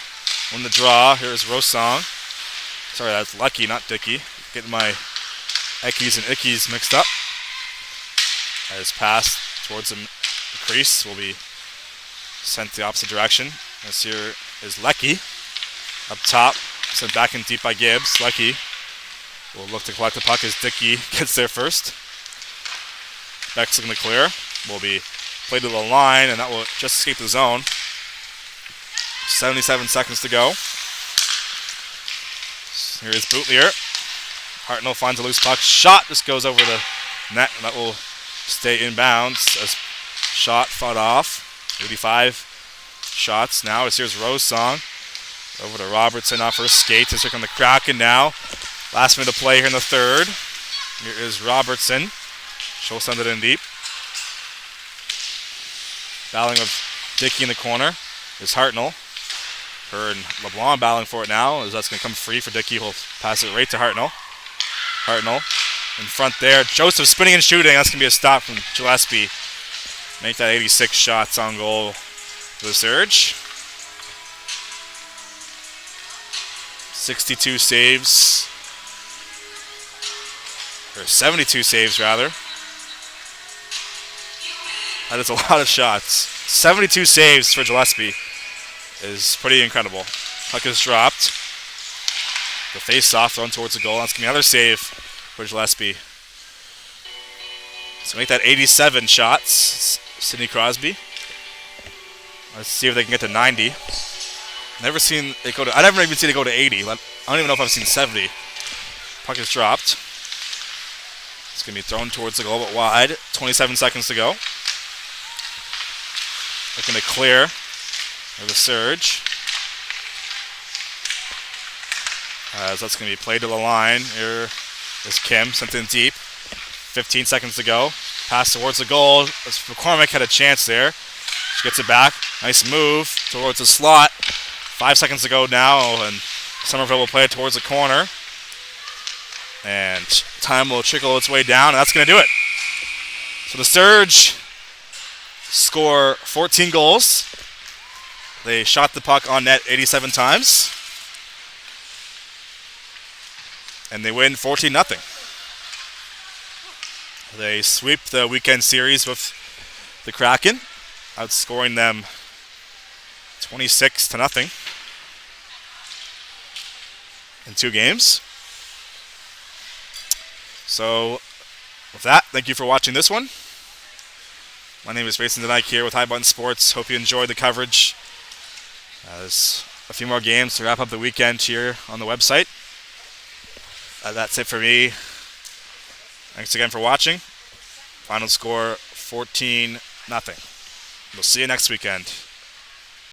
win the draw. Here's Rosong. Sorry, that's Lucky, not Dickey. Getting my Eckies and Ickies mixed up. As pass towards the crease will be sent the opposite direction. This here is Lecky. Up top, sent back in deep by Gibbs. Lecky will look to collect the puck as Dickey gets there first. Beck's looking to clear. Will be played to the line, and that will just escape the zone. 77 seconds to go. Here is Boutlier. Hartnell finds a loose puck. Shot just goes over the net, and that will stay inbounds as shot fought off. 85 shots now. As here's Rosong. Over to Robertson off her skate. As here come the Kraken now. Last minute of play here in the third. Here is Robertson. She'll send it in deep. Battling of Dickey in the corner is Hartnell. Her and LeBlanc battling for it now, as that's going to come free for Dickey. He'll pass it right to Hartnell. Hartnell in front there. Joseph spinning and shooting. That's going to be a stop from Gillespie. Make that 86 shots on goal for the Surge. 62 saves. Or 72 saves, rather. That is a lot of shots. 72 saves for Gillespie is pretty incredible. Puck is dropped. The face-off thrown towards the goal. That's going to be another save for Gillespie. So make that 87 shots. Sidney Crosby. Let's see if they can get to 90. Never seen it go to. I never even seen it go to 80. I don't even know if I've seen 70. Puck is dropped. It's going to be thrown towards the goal, but wide. 27 seconds to go. Looking to clear. Or the Surge. As that's going to be played to the line. Here is Kim, sent in deep. 15 seconds to go. Pass towards the goal. As McCormick had a chance there. She gets it back. Nice move towards the slot. 5 seconds to go now, and Somerville will play it towards the corner. And time will trickle its way down, and that's going to do it. So the Surge score 14 goals. They shot the puck on net 87 times. And they win 14-0. They sweep the weekend series with the Kraken, outscoring them 26-0 in 2 games. So, with that, thank you for watching this one. My name is Mason Denike here with High Button Sports. Hope you enjoyed the coverage. There's a few more games to wrap up the weekend here on the website. That's it for me. Thanks again for watching. Final score 14-0. We'll see you next weekend.